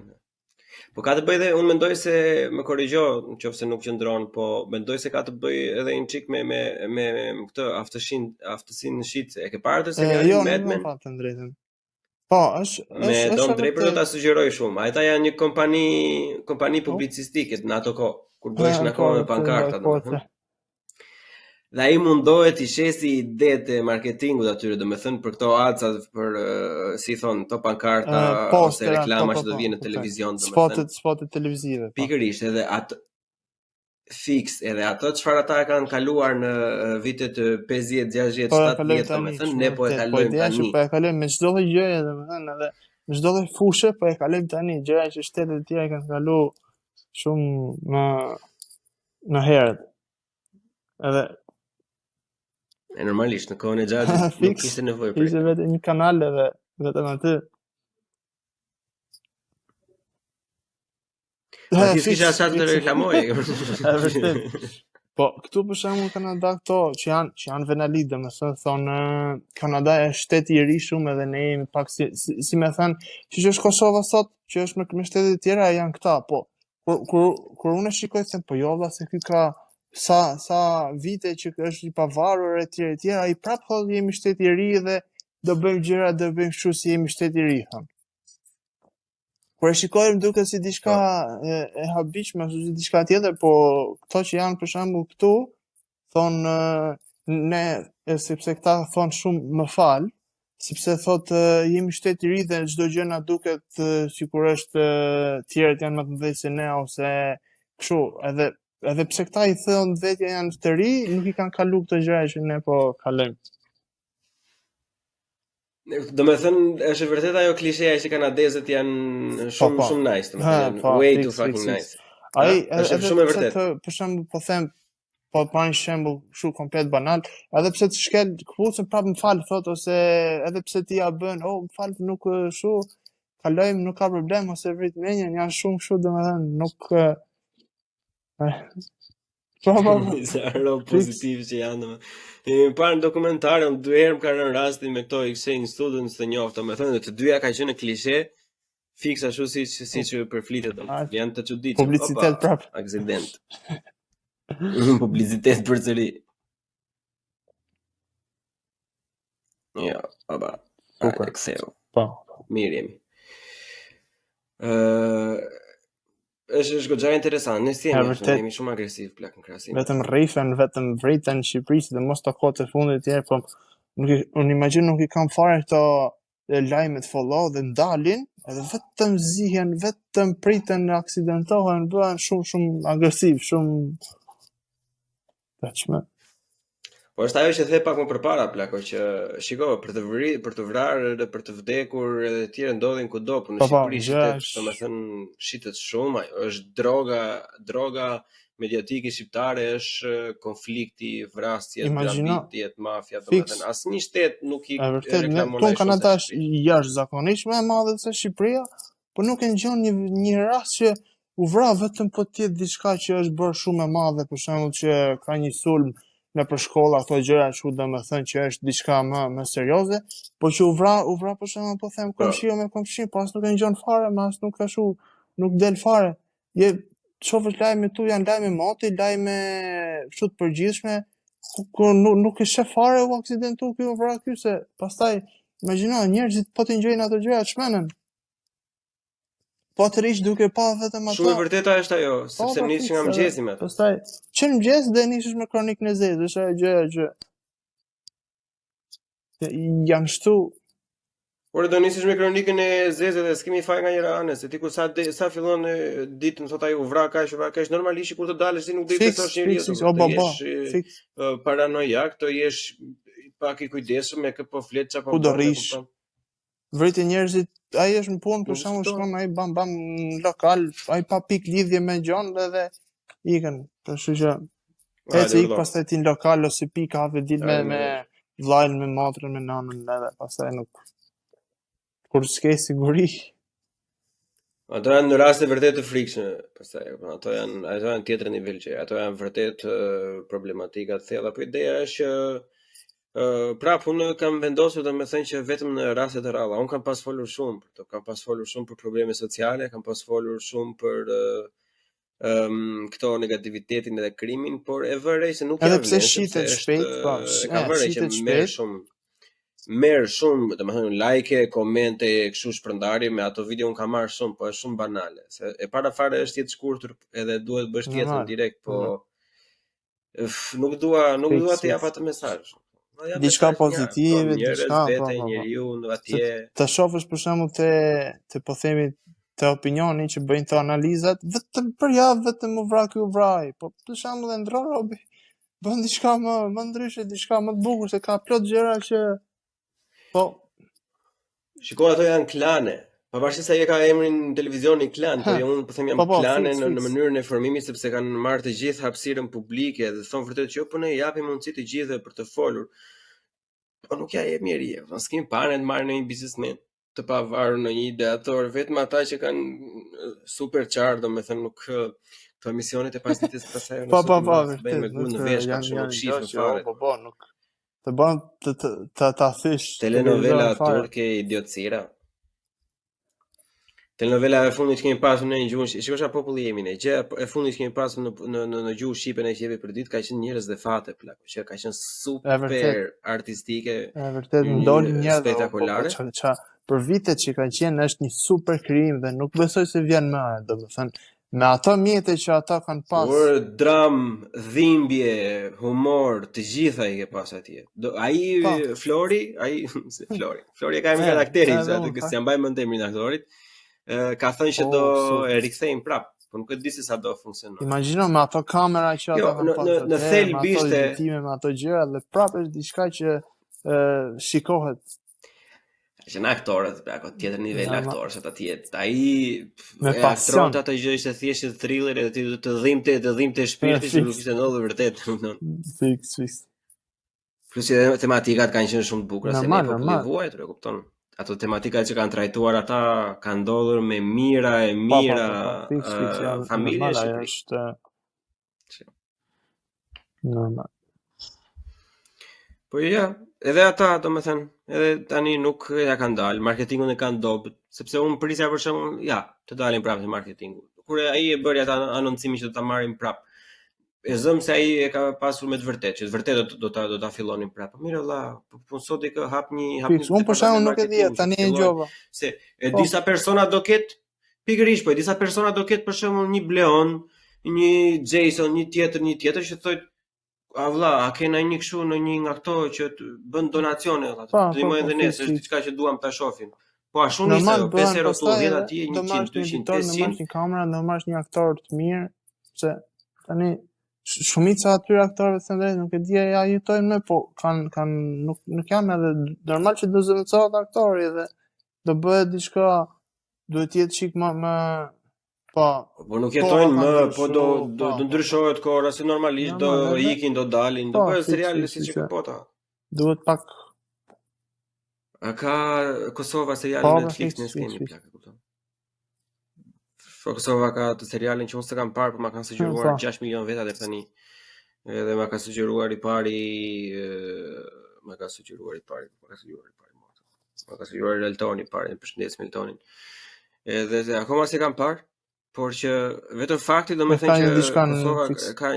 Po ka të bëj dhe, unë mendoj se, më korrigjo, nëse nuk qëndron, po mendoj se ka të bëj edhe një çik me këtë aftësinë në shitse. E ke parë të serialin Mad Men? Jo, nuk të drejtën. Po, është me Don Draper do ta sugjeroj shumë. Ata janë një kompani publicistike në ato kohë, kur bëheshin akoma me pankarta, domethënë. Dhe ai mundohet i shesi idetë e marketingut atyre, domethënë për këto adsat, për si thon, to pankarta ose reklama që do vijnë në televizion, domethënë. Spotet televizive. Pikërisht, edhe atë fix, edhe ato çfarë ata kanë kaluar në vitet 50, 60, 70, domethënë ne po e kalojmë tani. Po e kalojmë me çdo gjë, domethënë, edhe në çdo fushë po e kalojmë tani, gjëra që shtetet e tjera kanë kaluar shumë në herët. Edhe e normalisht në kohën e gjatë nuk kishte nevojë për. Ishte vetëm një kanal edhe vetëm aty. Ti kisha sa të reklamoje. Po këtu për shembull Kanada këto që janë venalid, domethënë thonë Kanada është shtet i ri shumë edhe ne jemi pak si më thënë, siç është Kosova sot, që është me shtetet e tjera janë këta, po kur unë shikoj se po jo valla se ky ka sa vite që është i pavarur e tjera, ai prapë thotë jemi shtet i ri dhe do bëjmë gjëra, do bëjmë kështu si jemi shtet i ri, thon. Kur e shikojmë duket si diçka e habitshme ose si diçka tjetër, po këto që janë për shembull këtu thon ne sepse këta thon shumë më fal, sepse thotë jemi shtet i ri dhe çdo gjë na duket sikur është tjerët janë më të mëdhenj se ne ose kështu, edhe pse këta i thon vetja janë të ri, nuk i kanë kaluar këto gjëra që ne po kalojmë. Domethënë është vërtet ajo klisheja që kanadezët janë shumë nice, domethënë way too fucking nice. Ai është shumë e vërtetë. Për shembull po them, po një shembull kështu komplet banal, edhe pse të shkel kputucën prapë më fal thot ose edhe pse ti ja bën, më fal nuk kështu, kalojmë, nuk ka problem ose vrit menjen, janë shumë kështu domethënë nuk Zero pozitiv që janë. Kemi parë në dokumentare, unë 2 herë më ka rënë rasti me këto exchange students të njoftë, domethënë të dyja ka qenë klishe, fiks ashtu siç përflitet, janë të çuditshëm. Publicitet prapë. Aksident. Publicitet përsëri. Ja, baba. Excel. Po. Mirë jemi. Është goxha interesant, ne jemi shumë agresiv plak në krahasim. Vetëm rrifen, vetëm vriten në Shqipëri, dhe mos të kohët e fundit tjerë, po unë imagjin nuk i kam fare këto lajmet follow dhe ndalin, edhe vetëm zihen, vetëm priten, aksidentohen, bëhen shumë agresiv, shumë tachme. Po është ajo që the pak më përpara plako që shiko për të vrarë dhe për të vdekur edhe të tjerë ndodhin kudo, por në Shqipëri domethënë shitet shumë, është droga mediatike shqiptare, është konflikti, vrasjet, grabitjet, mafia, domethënë asnjë shtet nuk i reklamon ai. Kanada është jashtëzakonisht më e madhe se Shqipëria, por nuk e ngjon një rast që u vra vetëm po të jetë diçka që është bërë shumë e madhe, për shembull që ka një sulm në për shkolla këto gjëra kështu domethënë që është diçka më serioze, po që u vra për shembull po them komshiu me komshin, pas nuk e ngjon fare, mas nuk kështu, nuk del fare. Je shohësh lajme tu janë lajme moti, lajme kështu të përgjithshme, ku nuk e sheh fare u aksidentu ky u vra ky se pastaj imagjino njerëzit po të ngjojnë ato gjëra çmenën. Po të rish duke pa vetëm ato. Shumë e vërteta është ajo, sepse nisë nga mëngjesi me ato. Pastaj që në mëngjes dhe nisësh me kronikën e zezë, është ajo gjë që jam shtu. Por do nisësh me kronikën e zezë dhe s'kemi faj nga njëra anë, se ti kur sa fillon ditën thot ai u vra kaq normalisht kur të dalësh ti nuk do të besosh njeriu. Paranojak, të jesh pak i kujdesshëm me kë po flet çapo. Ku do rish? Vritë njerëzit, ai është në punë, për shembull shkon ai bam në lokal, ai pa pik lidhje me gjon edhe ikën. Kështu që ecë ik pastaj ti në lokal ose pik kafe dil me vllajën, me motrën, me nanën edhe pastaj nuk kur s'ke siguri. Ato janë në raste vërtet të frikshme, pastaj ato janë tjetër nivel që ato janë vërtet problematika të thella, po ideja është që prap unë kam vendosur domethënë që vetëm në raste të rralla. Unë kam pas folur shumë për to, kam pas folur shumë për probleme sociale, kam pas folur shumë për këto negativitetin edhe krimin, por e vërej se nuk edhe pse shitet shpejt, po, ka vërej që merr shumë, domethënë like, komente, kështu shpërndarje me ato video unë kam marr shumë, po është shumë banale. Se e para fare është jetë shkurtër edhe duhet bësh tjetër direkt, po nuk dua të jap atë mesazh. Diçka pozitive, diçka njeriu atje. Të shohësh për shembull te po themi te opinioni që bëjnë të analizat, vetëm për javë vetëm u vra ky u vraj, po për shembull e ndron robi. Bën diçka më ndryshe, diçka më të bukur se ka plot gjëra që po shikoj ato janë klane. Pavarësisht se ai ka emrin në televizioni klan, po unë po them jam klane në mënyrën e formimit sepse kanë marrë të gjithë hapësirën publike dhe thonë vërtet që po ne japim mundësi të gjithëve për të folur. Po nuk ja jep njeriu, ne s'kemi parë të marrë në një biznesmen të pavarur në një ideator, vetëm ata që kanë super çar, domethënë nuk këto emisionet e pasdites pasaj po bëjnë me gurë në vesh, kështu nuk shifën fare. Po nuk të bën ta thysh telenovela turke idiotësira. Telenovela e fundit që kemi pasur në një gjuhë, shikosh sa populli jemi ne. Gjëja e fundit që kemi pasur në gjuhë shqipe ne që jemi për ditë ka qenë njerëz dhe fate plak, që ka qenë super artistike. Është vërtet ndonjë njerëz spektakolare. Për vitet që kanë qenë është një super krim dhe nuk besoj se vjen më, domethënë me ato mjete që ata kanë pas. Por dram, dhimbje, humor, të gjitha i ke pas atje. Ai Flori e ka një karakteri, që s'ja mbaj mend emrin e aktorit. Ka thënë që do e rikthejmë prap, po nuk e di se sa do funksionon. Imagjino me ato kamera që ata kanë pasur. Në thelb ishte me ato gjëra dhe prap është diçka që shikohet. Që në aktorët, ako tjetër nivel aktorës ata tjetë. Ai e aktron ato gjë ishte thjesht thriller edhe ti të dhimbte shpirti që nuk ishte ndodhur vërtet. Fix. Plus që tematikat kanë qenë shumë të bukura se ne populli vuajtur, e kupton? Ato tematikat që kanë trajtuar ata kanë ndodhur me mira familje është normal. Po ja, edhe ata domethënë, edhe tani nuk ja kanë dalë, marketingun e kanë dobët, sepse unë prisja për shembull, të dalin prapë te marketingu. Kur ai e bëri ata anoncimin që do ta marrin prapë. E zëm se ai e ka pasur me të vërtetë, që të vërtetë do ta fillonin prapë. Mirë valla, po sot i ka hap një unë për shembull nuk e di, tani e gjova. Se disa persona do ketë pikërisht, po disa persona do ketë për shembull një Bleon, një Jason, një tjetër që thotë a vlla, a kena një kështu në një nga këto që bën donacione valla. Ndihmojnë edhe ne, është diçka që duam ta shohim. Po ashtu nisë 5 euro tu 10 atje 100, 200, 500. Në kamera do marrësh një aktor të mirë, se tani shumica atyre aktorëve të ndërë nuk e di ja jetojnë me, po nuk janë edhe normal që do zëvendësohet aktori dhe do bëhet diçka, duhet jetë çik më po nuk jetojnë më, po do ndryshohet kohëra se normalisht do ikin, do dalin, do bëhet seriale siç e kapota. Duhet pak a ka Kosova seriale në Netflix në skemi plak, e kupton? Kosova ka të serialin që unë s'e kam parë, por ma kanë sugjeruar 6 milion veta deri tani. Edhe ma ka sugjeruar i pari Eltoni i pari, përshëndesim Eltonin. Edhe akoma se kam parë, por që vetëm fakti do më thënë që Kosova ka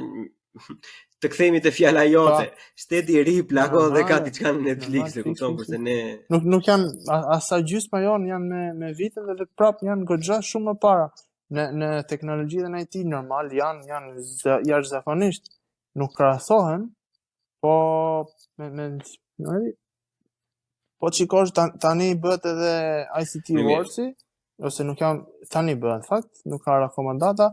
të kthehemi te fjala jote. Shteti i ri plako dhe ka diçka në Netflix, e kupton, kurse ne nuk janë asa gjysma jonë janë me vite dhe prap janë goxha shumë më para. Në teknologji dhe në IT normal janë jashtëzakonisht nuk krahasohen, po po shikosh tani bëhet edhe ICT Awards-i, ose nuk jam tani bëhet fakt, nuk ka akoma data,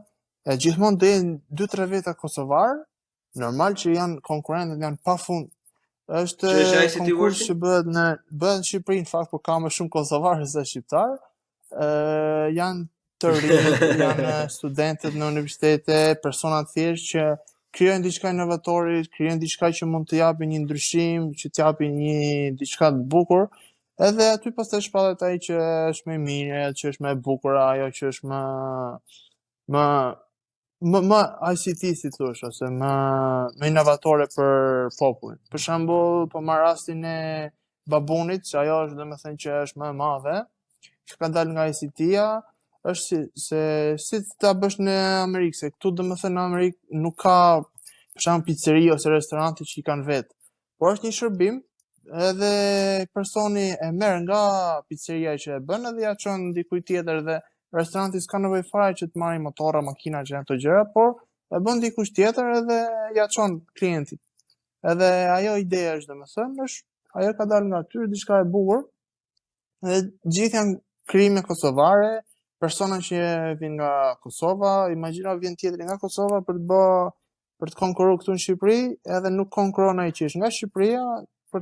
e gjithmonë do jenë 2-3 veta kosovar, normal që janë konkurrentët janë pafund. Është konkurs që bëhet në Shqipëri në fakt, por ka më shumë kosovarë se shqiptar. Janë të rinj, janë studentët në universitete, persona të thjeshtë që krijojnë diçka inovatore, krijojnë diçka që mund të japin një ndryshim, që të japin diçka të bukur. Edhe aty pastaj shpallet ai që është më mirë, që është më e bukur, ajo që është më ICT si thosh, ose më inovatore për popullin. Për shembull, po marr rastin e babunit, që ajo është domethënë që është më e madhe, që ka dalë nga ICT-ja, është si ta bësh në Amerikë, se këtu domethënë në Amerikë nuk ka për shembull pizzeri ose restorante që i kanë vetë, por është një shërbim, edhe personi e merr nga pizzeria që e bën edhe ja çon dikujt tjetër dhe restoranti s'ka nevojë fare që të marrë motorra, makina që janë këto gjëra, por e bën dikush tjetër edhe ja çon klientit. Edhe ajo ideja është domethënë, është ajo ka dalë nga aty diçka e bukur. Dhe gjithë janë krijime kosovare, persona që vijnë nga Kosova, imagjino vjen tjetri nga Kosova për të konkurruar këtu në Shqipëri, edhe nuk konkurron ai që është nga Shqipëria për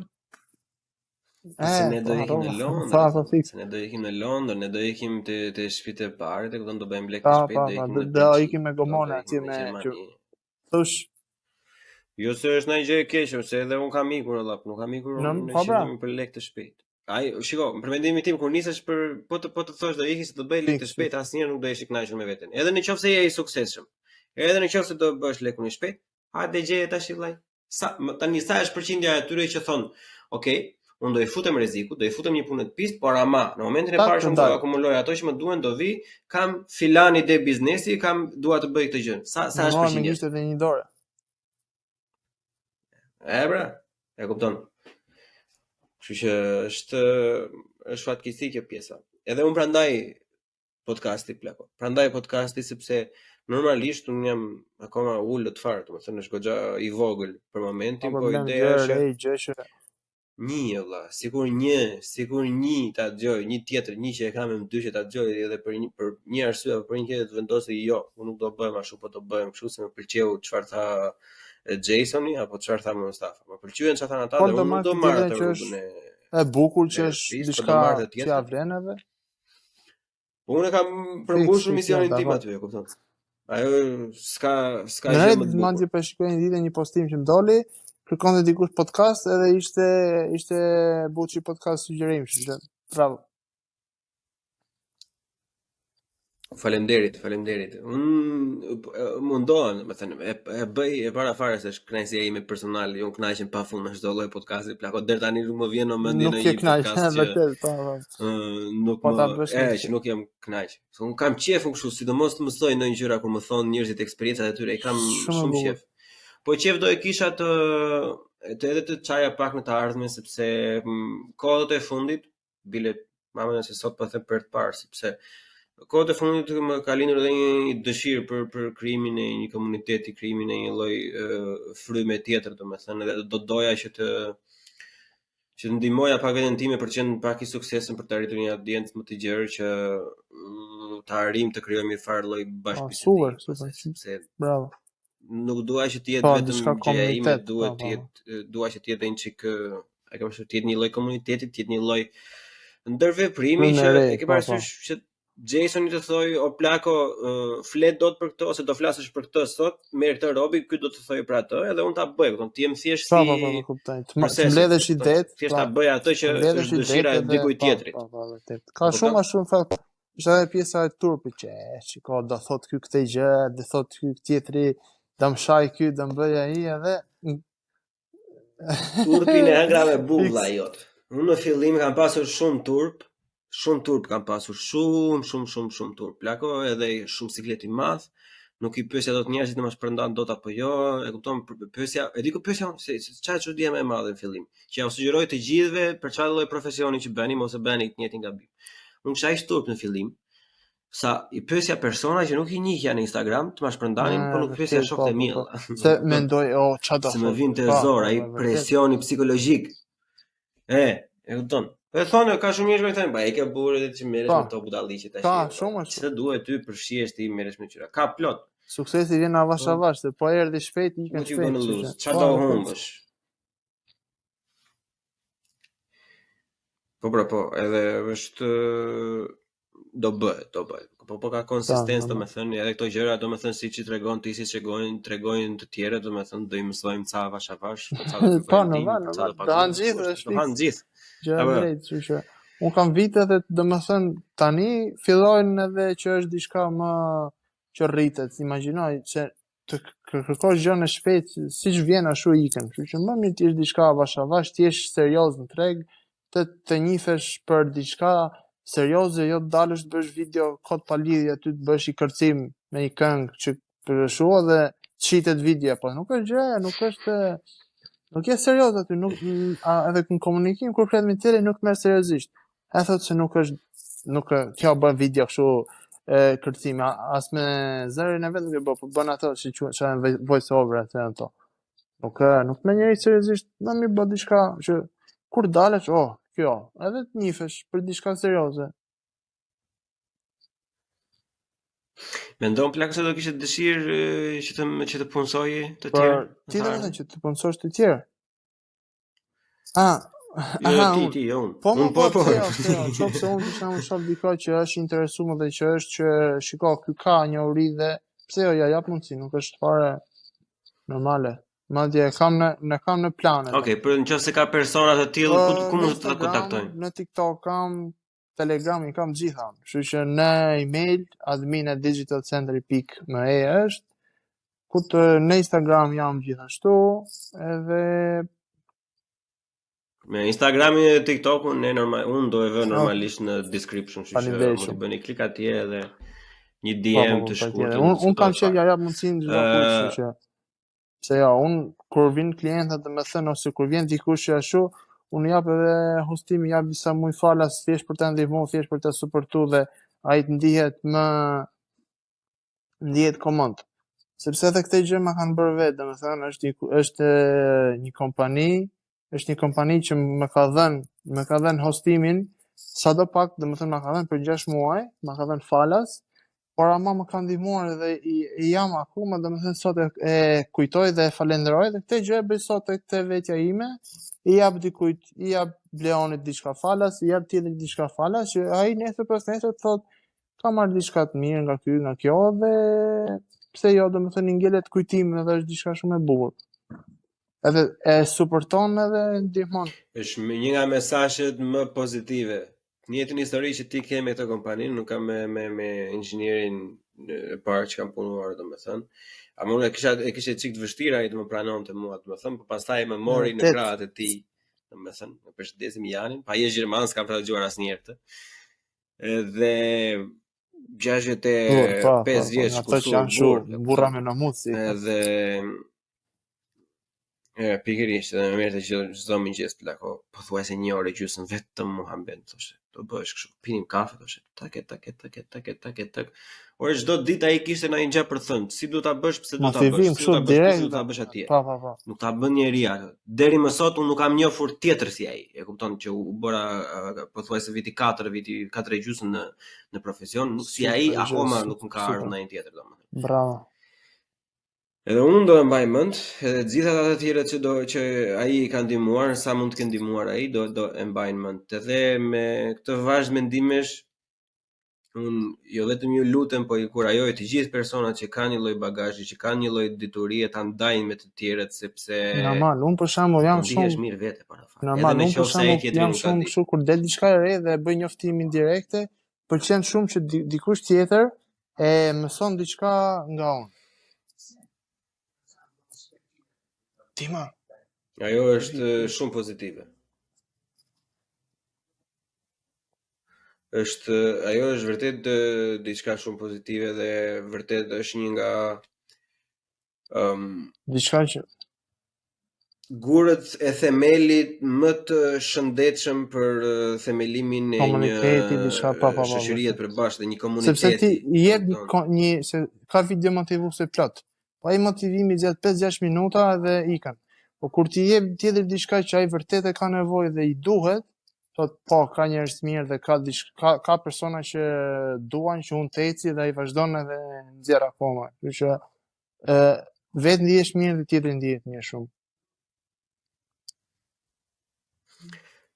se ne do ikim në Londër, ne do ikim te shtëpitë e parit, e kupton, do bëjmë lek të shpejt, do ikim me gomona atje me thosh. Jo se është ndonjë gjë e keqe, se edhe un kam ikur valla, nuk kam ikur në për lek të shpejt. Ai, shiko, për mendimin tim kur nisesh për po të thosh do ikësh të bëj lek të shpejt, asnjëherë nuk do jesh i kënaqur me veten. Edhe nëse je i suksesshëm, edhe nëse do bësh lekun i shpejt, hajde gjeje tash vllai. Tani sa është përqindja e atyre që thon, "Okay, unë do i futem rreziku, do i futem një punë të pistë, por ama në momentin e parë që do akumuloj ato që më duhen, do vi, kam filan ide biznesi, dua të bëj këtë gjë." Sa është përqindja? Ishte edhe një dorë. E kupton. Kështu që është fatkeqësi kjo pjesa. Edhe unë prandaj podcasti sepse normalisht unë jam akoma ulët fare, domethënë është goxha i vogël për momentin, po ideja është sikur një ta dëgjoj, një tjetër, një që e kam më dy që ta dëgjoj edhe për një arsye apo për një tjetër të vendosë jo, unë nuk do bëjmë ashtu, po do bëjmë kështu se më pëlqeu çfarë tha Jasoni apo çfarë tha Mustafa. Më pëlqyen çfarë thanë ata dhe unë do marr atë rrugën e bukur që është diçka që ja vlen edhe. Unë kam përmbushur misionin tim aty, e kupton. Ajo s'ka gjë më të bukur. Mandje po shikoj një ditë një postim që m'doli, kërkonte dikush podcast edhe ishte Buçi podcast sugjerim, kështu. Bravo. Faleminderit. Unë mundohem, më thënë, e bëj e para fare se është kënaqësia ime personale, jo kënaqem pafund me çdo lloj podcasti, plako deri tani nuk më vjen në mendje në një podcast që nuk jam kënaq. Unë kam qefun kështu, sidomos të mësoj ndonjë gjëra kur më thon njerëzit eksperiencat e tyre, i kam shumë qef. Po qef do e kisha të edhe të çaja pak në të ardhmen, sepse kohët e fundit, bile mamën se sot po them për të parë, sepse kohët e fundit më ka lindur edhe një dëshirë për krijimin e një komuniteti, krijimin e një lloj fryme tjetër, domethënë, edhe do doja që të ndihmoja pak veten time për të qenë pak i suksesshëm, për të arritur një audiencë më të gjerë, që të arrijmë të krijojmë një farë lloj bashkëbisedimi. Super. Bravo. Nuk dua që të jetë vetëm gjëja ime, dua që të jetë një çik, e kam thënë, të jetë një lloj komuniteti, të jetë një lloj ndërveprimi që e ke parasysh që Jasoni të thoj, o plako, flet dot për këtë, ose do flasësh për këtë sot, merr këtë robi, ky do të thojë për atë, edhe unë ta bëj, do të jem thjesht si kuptoj. Të mbledhësh idetë, thjesht ta bëj atë që është dëshira e dikujt tjetrit. Ka shumë ashtu në fakt. Është edhe pjesa e turpit që shiko, do thot ky këtë gjë, do thot ky tjetri, dëm shaj ky, dëm bëj ai edhe Turpin e ëngra me bulla jot. Unë në fillim kam pasur shumë turp kam pasur shumë turp. Plako edhe shumë siklet i madh. Nuk i pyesja dot njerëzit në më shpërndan dot apo jo, e kupton pyesja, e di ku pyesja se çfarë çudia më e madhe në fillim. Që ja u sugjeroj të gjithëve për çfarë lloj profesioni që bëni, mos e bëni të njëjtin gabim. Unë kisha ish turp në fillim. Sa i pyesja persona që nuk i njihja në Instagram, të më shpërndanin, por nuk pyesja shokët e mi. Se mendoj, çfarë do se më vinte zor ai presioni psikologjik. E kupton. Po thonë ka shumë njerëz që thonë, "Ba, e ke burrë dhe ti merresh me to budalliqe tash." Ka shumë. Ç'të duhet ty përfshihesh ti merresh me qyra. Ka plot. Suksesi vjen avash avash, se po erdhi shpejt, ikën shpejt. Çfarë do humbësh? Po, edhe është do bëhet. Po ka konsistencë, domethënë, edhe këto gjëra, domethënë siç i tregon ti, siç tregojnë të tjerët, domethënë do i mësojmë ca avash avash, po normal, do han gjithë. Gjë un kam vite dhe domethënë tani fillojnë edhe që është diçka më që rritet. Imagjinoj se të kërkosh gjën e shpejt, siç vjen ashtu ikën. Kështu që më mirë ti jesh diçka avash avash, ti jesh serioz në treg, të njihesh për diçka serioze, jo të dalësh të bësh video kot pa lidhje aty të bësh i kërcim me një këngë që përshua dhe shitet video, po nuk është gjë, nuk je serioz aty, nuk edhe në komunikim kur flet me tjerë nuk merr seriozisht. E thot se nuk kjo bën video kështu kërcimi, as me zërin e vet nuk e bë, po bën ato që janë voice over atë ato. Nuk më njëri seriozisht, më mirë bë diçka që kur dalësh, kjo, edhe të njihesh për diçka serioze. Mendon plak se do kishe dëshirë që të punsoje të tjerë? Ti do të thënë që të punsosh të tjerë? Ti, unë. Po, qoftë se unë kisha më shoh dikoj që është interesuar dhe që është që shiko, ky ka një uri dhe pse jo ja jap mundsi, nuk është fare normale. Madje kam në planet. Okej, për nëse ka persona të tillë, ku mund të kontaktojnë? Në TikTok kam, Telegram i kam gjitha. Kështu që në email admin@digitalcentri.me është. Në Instagram jam gjithashtu, edhe me Instagramin e TikTokun unë do e vë normalisht në description, kështu që mund të bëni klik atje edhe një DM të shkurtër. Unë kam qenë ja jap mundsinë çdo kujt, kështu që se unë kur vin klientët dhe më thënë ose kur vjen dikush që ashtu, unë jap edhe hostimi, jap disa muj falas thjesht për të ndihmuar, thjesht për të suportuar dhe ai të ndihet komand. Sepse edhe këtë gjë ma kanë bërë vetë, domethënë është një kompani që më ka dhënë hostimin sadopak, domethënë më ka dhënë për 6 muaj, më ka dhënë falas. Por ama më kanë ndihmuar edhe i jam akoma, domethënë sot e kujtoj dhe e falenderoj dhe këtë gjë e bëj sot tek vetja ime, i jap dikujt, i jap Bleonit diçka falas, i jap tjetrit diçka falas, që ai nesër pas nesër thot ka marrë diçka të mirë nga ky, nga kjo dhe pse jo, domethënë ngjelet kujtimi edhe është diçka shumë e bukur. Edhe e suporton edhe ndihmon. Është një nga mesazhet më pozitive. Njëjtën histori që ti ke me këtë kompani, nuk kam me inxhinierin e parë që kam punuar, domethënë. Ama unë e kisha çik të vështirë ai të më pranonte mua, domethënë, por pastaj më mori në krahët e tij, domethënë, më përshëndesim Janin, pa je gjerman, s'kam dëgjuar asnjëherë këtë. Edhe 65 vjeç kusur burra me namusi. Edhe pikërisht, edhe më merrte çdo mëngjes plako, pothuajse 1 orë gjysmë vetëm Muhammed thoshte. Do bësh kështu, pinim kafe thoshte. Tak. Ora çdo ditë ai kishte ndonjë gjë për thënë, si duhet ta bësh, pse duhet ta bësh, si duhet ta bësh atje. Po. Nuk ta bën njeri atë. Deri më sot unë nuk kam njohur tjetër si ai. E kupton që u bëra pothuajse viti 4 e gjysmë në profesion, nuk si ai akoma nuk më ka ardhur ndonjë tjetër domethënë. Bravo. Edhe unë do e mbaj mend, edhe të gjitha ata të tjerët që ai i ka ndihmuar, sa mund të kenë ndihmuar ai, do e mbajnë mend. Edhe me këtë vazhdim mendimesh, unë jo vetëm ju lutem, po i kurajoj të gjithë personat që kanë një lloj bagazhi, që kanë një lloj diturie, ta ndajnë me të tjerët sepse normal, unë për shembull jam shumë mirë vete para fare. Normal, unë për shembull jam shumë kështu kur del diçka e re dhe bëj njoftimin direkte, pëlqen shumë që dikush tjetër e mëson diçka nga unë. Tima. Ajo është shumë pozitive. Ajo është vërtet diçka shumë pozitive dhe vërtet është një nga diçka që gurët e themelit më të shëndetshëm për themelimin e një shoqërie të përbashkët dhe një komuniteti. Sepse ti jep se ka video motivuese plot. Po ai motivimi gjatë 5-6 minuta dhe ikën. Po kur ti jep tjetër diçka që ai vërtet e ka nevojë dhe i duhet, thot po ka njerëz të mirë dhe ka persona që duan që unë të eci dhe ai vazhdon edhe nxjerr akoma. Kështu që vetë ndihesh mirë dhe tjetri ndihet mirë shumë.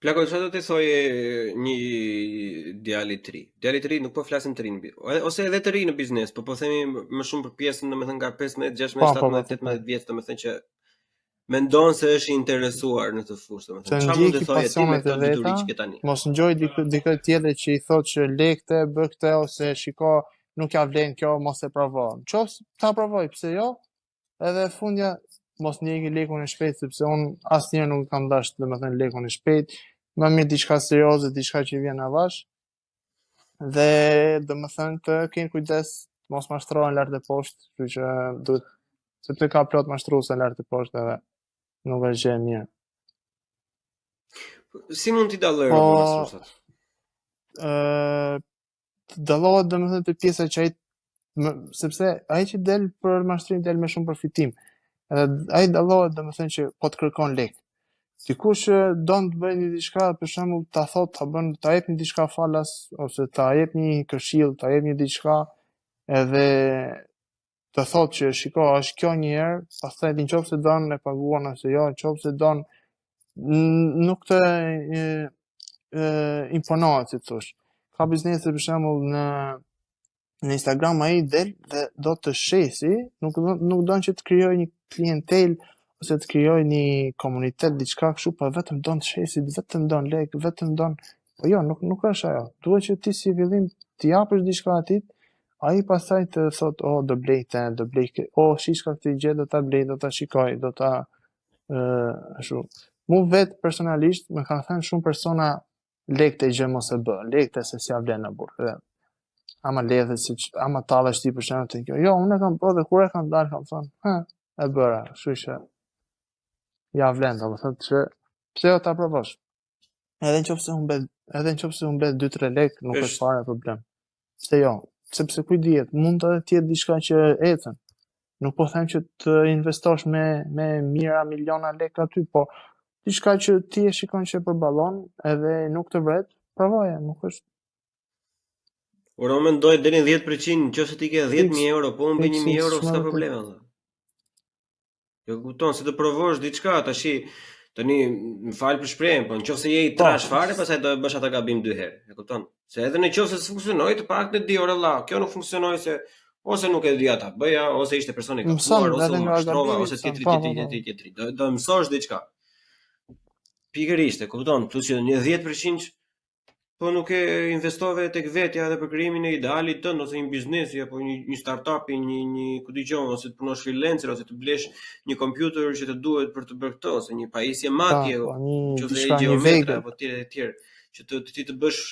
Plako, çfarë do të thoje një djalë i tri? Djalë i tri nuk po flasim të rinë, ose edhe të ri në biznes, po themi më shumë për pjesën, domethënë nga 15, 16, 17, 18 vjeç, domethënë që mendon se është i interesuar në të fushë, domethënë çfarë mund të thojë ti me këtë dituri që ke tani? Mos ngjoj dikë tjetër që i thotë që lekte, bë këtë ose shiko, nuk ja vlen kjo, mos e provo. Nëse ta provoj, pse jo? Edhe fundja mos ndjeki lekun e shpejt, sepse unë asnjëherë nuk kam dashur domethënë lekun e shpejt. Më mirë diçka serioze, diçka që vjen avash. Dhe domethënë të keni kujdes, mos mashtrohen lart e poshtë, kështu që duhet sepse ka plot mashtruese lart e poshtë edhe nuk është gjë e mirë. Si mund t'i dallojë mashtruesat? Dallohet domethënë te pjesa që ai sepse ai që del për mashtrim del me shumë përfitim. Edhe ai dallohet domethënë që po të kërkon lek. Dikush don të bëjë një diçka, për shembull, ta jep një diçka falas ose ta jep një këshill, ta jep një diçka edhe të thotë që shiko, është kjo një herë, pastaj nëse don e paguan ose jo, nëse don nuk të imponohet, si thosh. Ka biznese për shembull në Instagram ai del dhe do të shesi, nuk don që të krijojë një klientel ose të krijojë një komunitet diçka kështu, po vetëm don të shesi, vetëm don lek, vetëm don. Po jo, nuk është ajo. Duhet që ti si fillim të japësh diçka atij, ai pastaj të thotë, "Oh, do blej oh, shishka këtë gjë, do ta blej, do ta shikoj, do ta ashtu." Mu vetë personalisht më kanë thënë shumë persona lekte gjë mos e bë, lekte se s'ja vlen në burg. Ama ledhe ama tallesh ti për shembull te kjo. Jo, unë e kam bërë dhe kur e kam dalë kam thënë, e bëra, kështu që ja vlen, domethënë që pse jo ta provosh. Edhe nëse u mbet 2-3 lek nuk është fare problem. Pse jo? Sepse ku dihet, mund të jetë diçka që ecën. Nuk po them që të investosh me mijëra miliona lek aty, po diçka që ti e shikon që përballon edhe nuk të vret, provoje, nuk është. Ora unë mendoj deri në 10%, nëse ti ke 10.000 euro, po unë bëj 1.000 euro, s'ka problem atë. Jo kupton se të provosh diçka tash. Tani më fal për shprehjen, po nëse je i trash fare, pastaj do bësh atë gabim 2 herë. E kupton? Se edhe nëse s'funksionoi, të paktën di ora valla, kjo nuk funksionoi se ose nuk e dia ta bëja, ose ishte personi i gabuar, ose unë mashtrova, ose tjetri. Do mësosh diçka. Pikërisht, e kupton? Plus që një 10% po nuk e investove tek vetja edhe për krijimin e idealit tënd ose një biznesi apo një startup, një ku dijon, ose të punosh freelancer ose të blesh një kompjuter që të duhet për të bërë këtë ose një pajisje matje ose një gjeometri apo tjerë që ti të bësh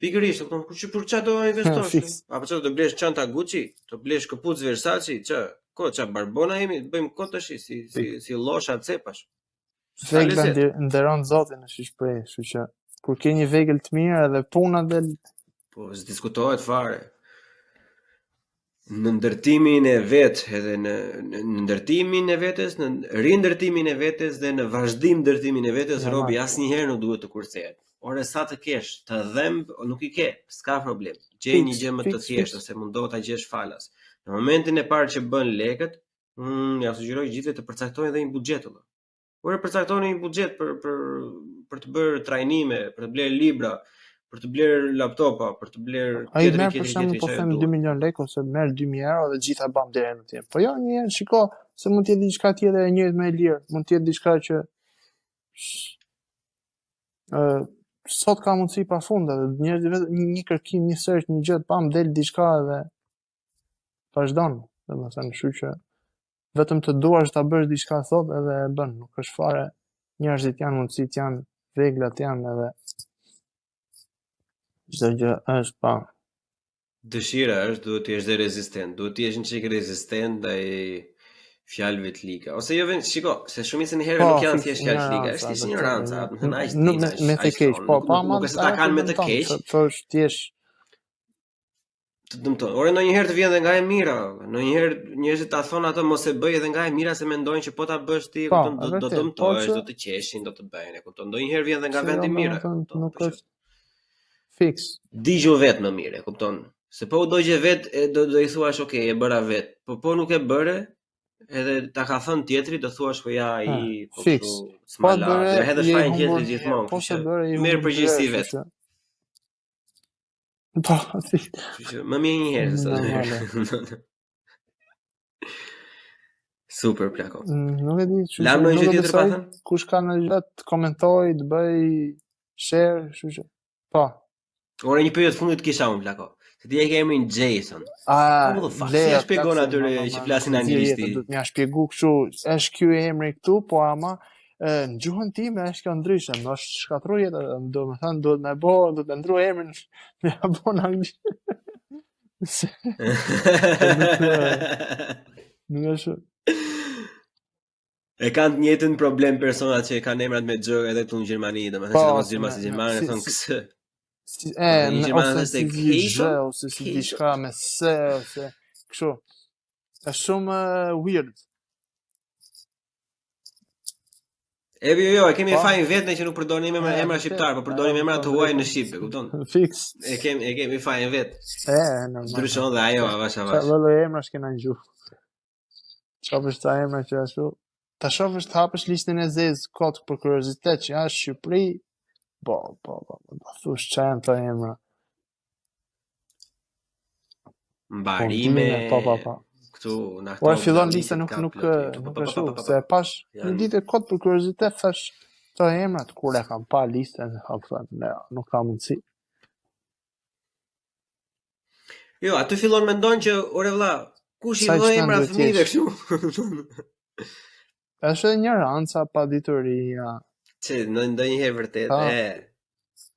pikërisht, kupton, për çfarë do investosh? Apo çfarë do blesh çanta Gucci, do blesh këpucë Versace, ç'a Barbona jemi, bëjmë kot tash si llosha cepash. Vegla nderon Zotin, është shpreh, kështu që kur ke një vegël të mirë edhe puna del. Po, s'diskutohet fare. Në ndërtimin e vet, edhe në ndërtimin e vetes, në rindërtimin e vetes dhe në vazhdim ndërtimin e vetes, robi asnjëherë nuk duhet të kurtësohet. Ore sa të kesh, të dhëmb nuk i ke, s'ka problem. Gjej një gjë më të thjeshtë se mundo ta gjesh falas. Në momentin e parë që bën lekët, ja sugjeroj gjithëve të përcaktojnë edhe një buxhet. Ore përcaktoni një buxhet për të bërë trajnime, për të blerë libra, për të blerë laptopa, për të blerë ai merr për shembull po them 2 milion lekë ose merr 2.000 euro dhe gjitha bam deri në tjetër. Po jo, një herë shiko se mund të jetë diçka tjetër e njëjtë më e lirë, mund të jetë diçka që sot ka mundësi pafund edhe njerëzit vetëm një kërkim, një search, një gjë, pam del diçka dhe vazhdon, domethënë, kështu që vetëm të duash ta bësh diçka thot edhe e bën, nuk është fare njerëzit janë mundësit janë, reglat janë edhe çdo gjë është pa. Dëshira është, duhet të jesh dhe rezistent, duhet të jesh një çik rezistent ndaj fjalëve të liga. Ose jo vetëm, shiko, se shumicën e herë nuk janë thjesht fjalë të liga, është ignoranca, me të keq, po nuk është ta kanë me të keq. Thosh ti je të dëmton. Ore ndonjëherë të vjen edhe nga e mira. Ndonjëherë njerëzit ta thonë atë mos e bëj edhe nga e mira se mendojnë që po ta bësh ti, do të dëmtohesh, do të qeshin, do të bëjnë, e kupton. Ndonjëherë vjen edhe nga vendi i mirë. Nuk është fix. Digjo vetë më mirë, e kupton. Se po u dogje vetë, do i thuash, okay, e bëra vetë. Po nuk e bëre, edhe ta ka thënë tjetri, do thuash po ja i po kështu smala. Ja hedhësh fajin tjetri gjithmonë. Po se bëre mirë përgjegjësi vetë. Po, më mirë një herë se super plako. Nuk e di, lam në gjë tjetër patën? Kush ka në gjë të komentoj, të bëj share, kështu që. Po. Ora një periudhë fundit kisha unë plako. Se ti e ke emrin Jason. Si e shpjegon atyre që flasin anglisht? Do të më shpjegoj kështu, është ky emri këtu, po ama në gjuhën time është kjo ndryshe, më është shkatruar jetë, do të thënë do të ndroj emrin me apo në anglisht. Nuk është. E kanë të njëjtën problem personat që kanë emrat me X edhe këtu në Gjermani, domethënë se mos gjermanë gjermanë thonë X. Ose si diçka me S ose kështu. Është shumë weird. Jo, e kemi fajin vetën që nuk përdorim emra shqiptar, po përdorim emra të huaj në shqip, e kupton? Fix. E kemi fajin vet. Normal. Ndryshon dhe ajo avash. Çfarë lloj emrash kena në gjuhë? Çfarë është ta emra që ashtu? Ta shohësh të hapësh listën e zezë kot për kuriozitet që është Shqipëri. Po, do thosh çfarë janë të emra. Mbarime. Po. Këtu na këto. Fillon lista nuk ashtu, se e pash një ditë kot për kuriozitet thash të emrat kur e kam pa listën, nuk ka mundësi. Jo, aty fillon mendon që ore vlla, kush i dhoi emra fëmijëve kështu? Është ignoranca, padituria. Që ndonjëherë vërtet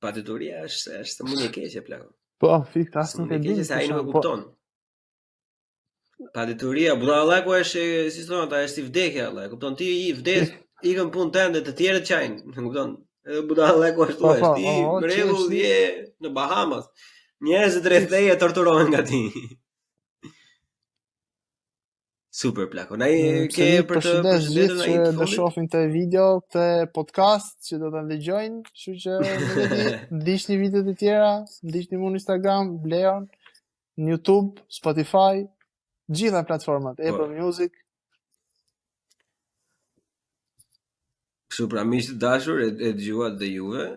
padituria është mund e keqe plako. Po, fikt as nuk e di. Se ai nuk e kupton. Padituria, budallëku është, si thonë ata, është i vdekja, valla. Kupton ti i vdes, ikën punë tënde, të tjerët çajin, kupton? Edhe budallëku ashtu është. Ti në rregull je në Bahamas. Njerëzit rreth teje torturohen nga ti. Super plako. Na ke për të përshëndetur ai që do shohin të video, këtë podcast që do ta dëgjojnë, kështu që ndiqni videot e tjera, ndiqni në Instagram, Bleon, në YouTube, Spotify, gjitha platformat, Apple Music. Kështu pra miqtë dashur, e dëgjuat dhe juve,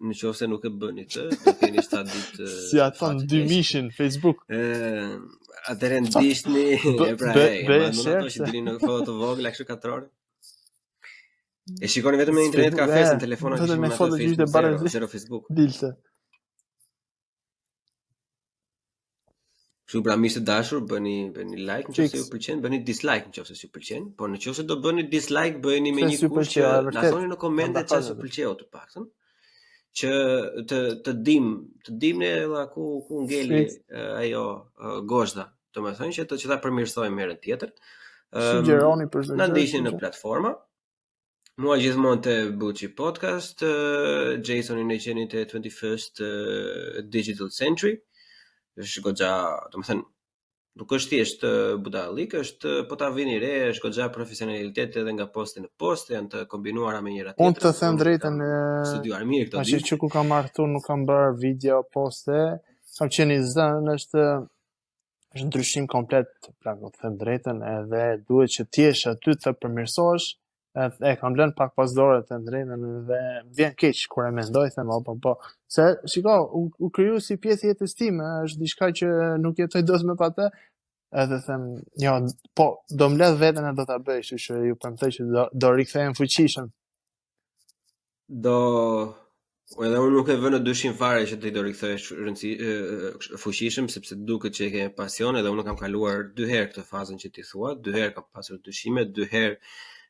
në qoftë se nuk e bëni të, do keni 7 ditë si ato 2 mishin Facebook. Atëherë ndiqni pra mund ato që dini në foto vogla kështu 4 orë. E shikoni vetëm në internet kafe në telefona që me foto gjithë barë zero Facebook. Dilte. Kështu pra miqtë dashur, bëni like nëse ju pëlqen, bëni dislike nëse ju pëlqen, por nëse do bëni dislike, bëheni me një kusht që na thoni në komente çfarë ju pëlqeu të paktën. Që të dimni edhe ku ngeli ajo gozhda, domethënë që ta përmirësojmë herën tjetër. Sugjeroni për çdo gjë. Na ndiqni në platforma. Mua gjithmonë te Bucci Podcast, Jasonin e gjeni te 21st Digital Century. Është goxha, domethënë nuk është thjesht budallik, është po ta vini re, është goxha profesionalitet edhe nga poste në poste, janë të kombinuara me njëra tjetrën. Unë të them drejtën, studiuar mirë këto ditë. Që ku kam marrë nuk kam bërë video poste, kam qenë i zënë, është ndryshim komplet, pra do të them drejtën, edhe duhet që ti jesh aty të përmirësohesh. E kam lënë pak pas dore të drejtën dhe vjen keq kur e mendoj, them po. Se shiko, u kriju si pjesë jetës time, është diçka që nuk jetoj dot me pa të. Edhe them, jo, po, do mbledh veten e do ta bëj, kështu që ju premtoj që do rikthehem fuqishëm. Edhe unë nuk e vë në dyshim fare që ti do rikthehesh fuqishëm, sepse duket që ke pasion, edhe unë kam kaluar 2 herë këtë fazën që ti thua, 2 herë kam pasur dyshime, 2 herë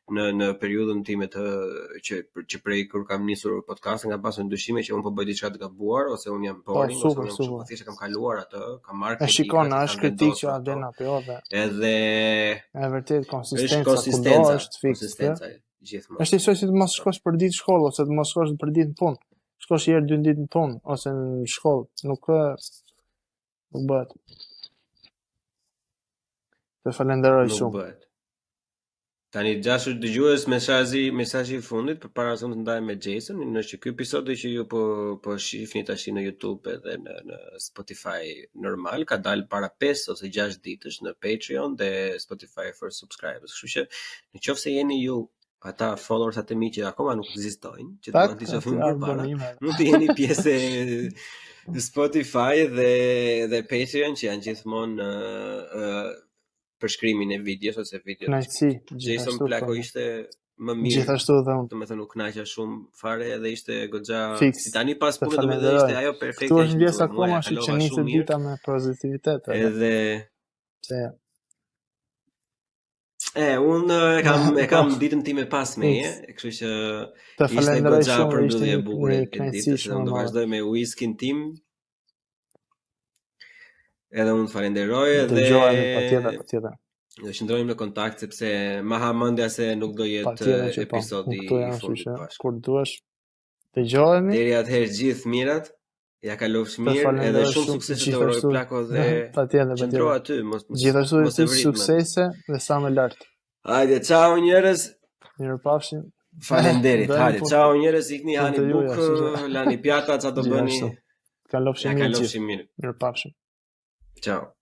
në periudhën time që prej kur kam nisur podcastin kam pasur dyshime që unë po bëj diçka të gabuar ose unë jam boring ose unë jam po thjesht kam kaluar atë, kam marrë kritikë. E shikon, është kritikë që Adena apo dhe. Edhe e vërtet konsistenca është fikse. Gjithmonë. Është njësoj si të mos shkosh për ditë shkollë ose të mos shkosh për ditë në punë. Shkosh herë 2 ditë në punë ose në shkollë, nuk bëhet. Të falenderoj shumë. Tani dashur dëgjues, mesazhi i fundit përpara se të ndajmë me Jason, në që ky episod që ju po shihni tash në YouTube edhe në Spotify normal ka dalë para 5 ose 6 ditësh në Patreon dhe Spotify for subscribers. Kështu që nëse jeni ju ata followers atë mi që akoma nuk ekzistojnë, që do të shohim përpara, mund të jeni pjesë e Spotify dhe Patreon që janë gjithmonë përshkrimin e videos ose videos. Jason Plako ishte më mirë. Gjithashtu dhe unë. Domethënë nuk kënaqja shumë fare edhe ishte goxha si tani pas punës domethënë ishte ajo perfekte. Këtu është ndjes akoma që nisë dita me pozitivitet. Edhe unë kam ditën time pas meje, kështu që ishte goxha përmbyllje e bukur e ditës, do vazhdoj me whiskyn tim. Edhe unë të falenderoj edhe patjetër. Do qëndrojmë në kontakt sepse ma hamendja se nuk do jetë episodi i fundit bashkë. Kur duash dëgjohemi. Deri atëherë gjithë mirat, ja kalofsh mirë edhe shumë sukses të uroj Plako dhe qëndro aty, gjithashtu të suksese dhe sa më lart. Hajde, ciao njerëz. Mirupafshim. Faleminderit. Hajde, ciao njerëz, ikni hani buk, lani pjata, çfarë do bëni? Kalofshim mirë. Mirupafshim. Ciao.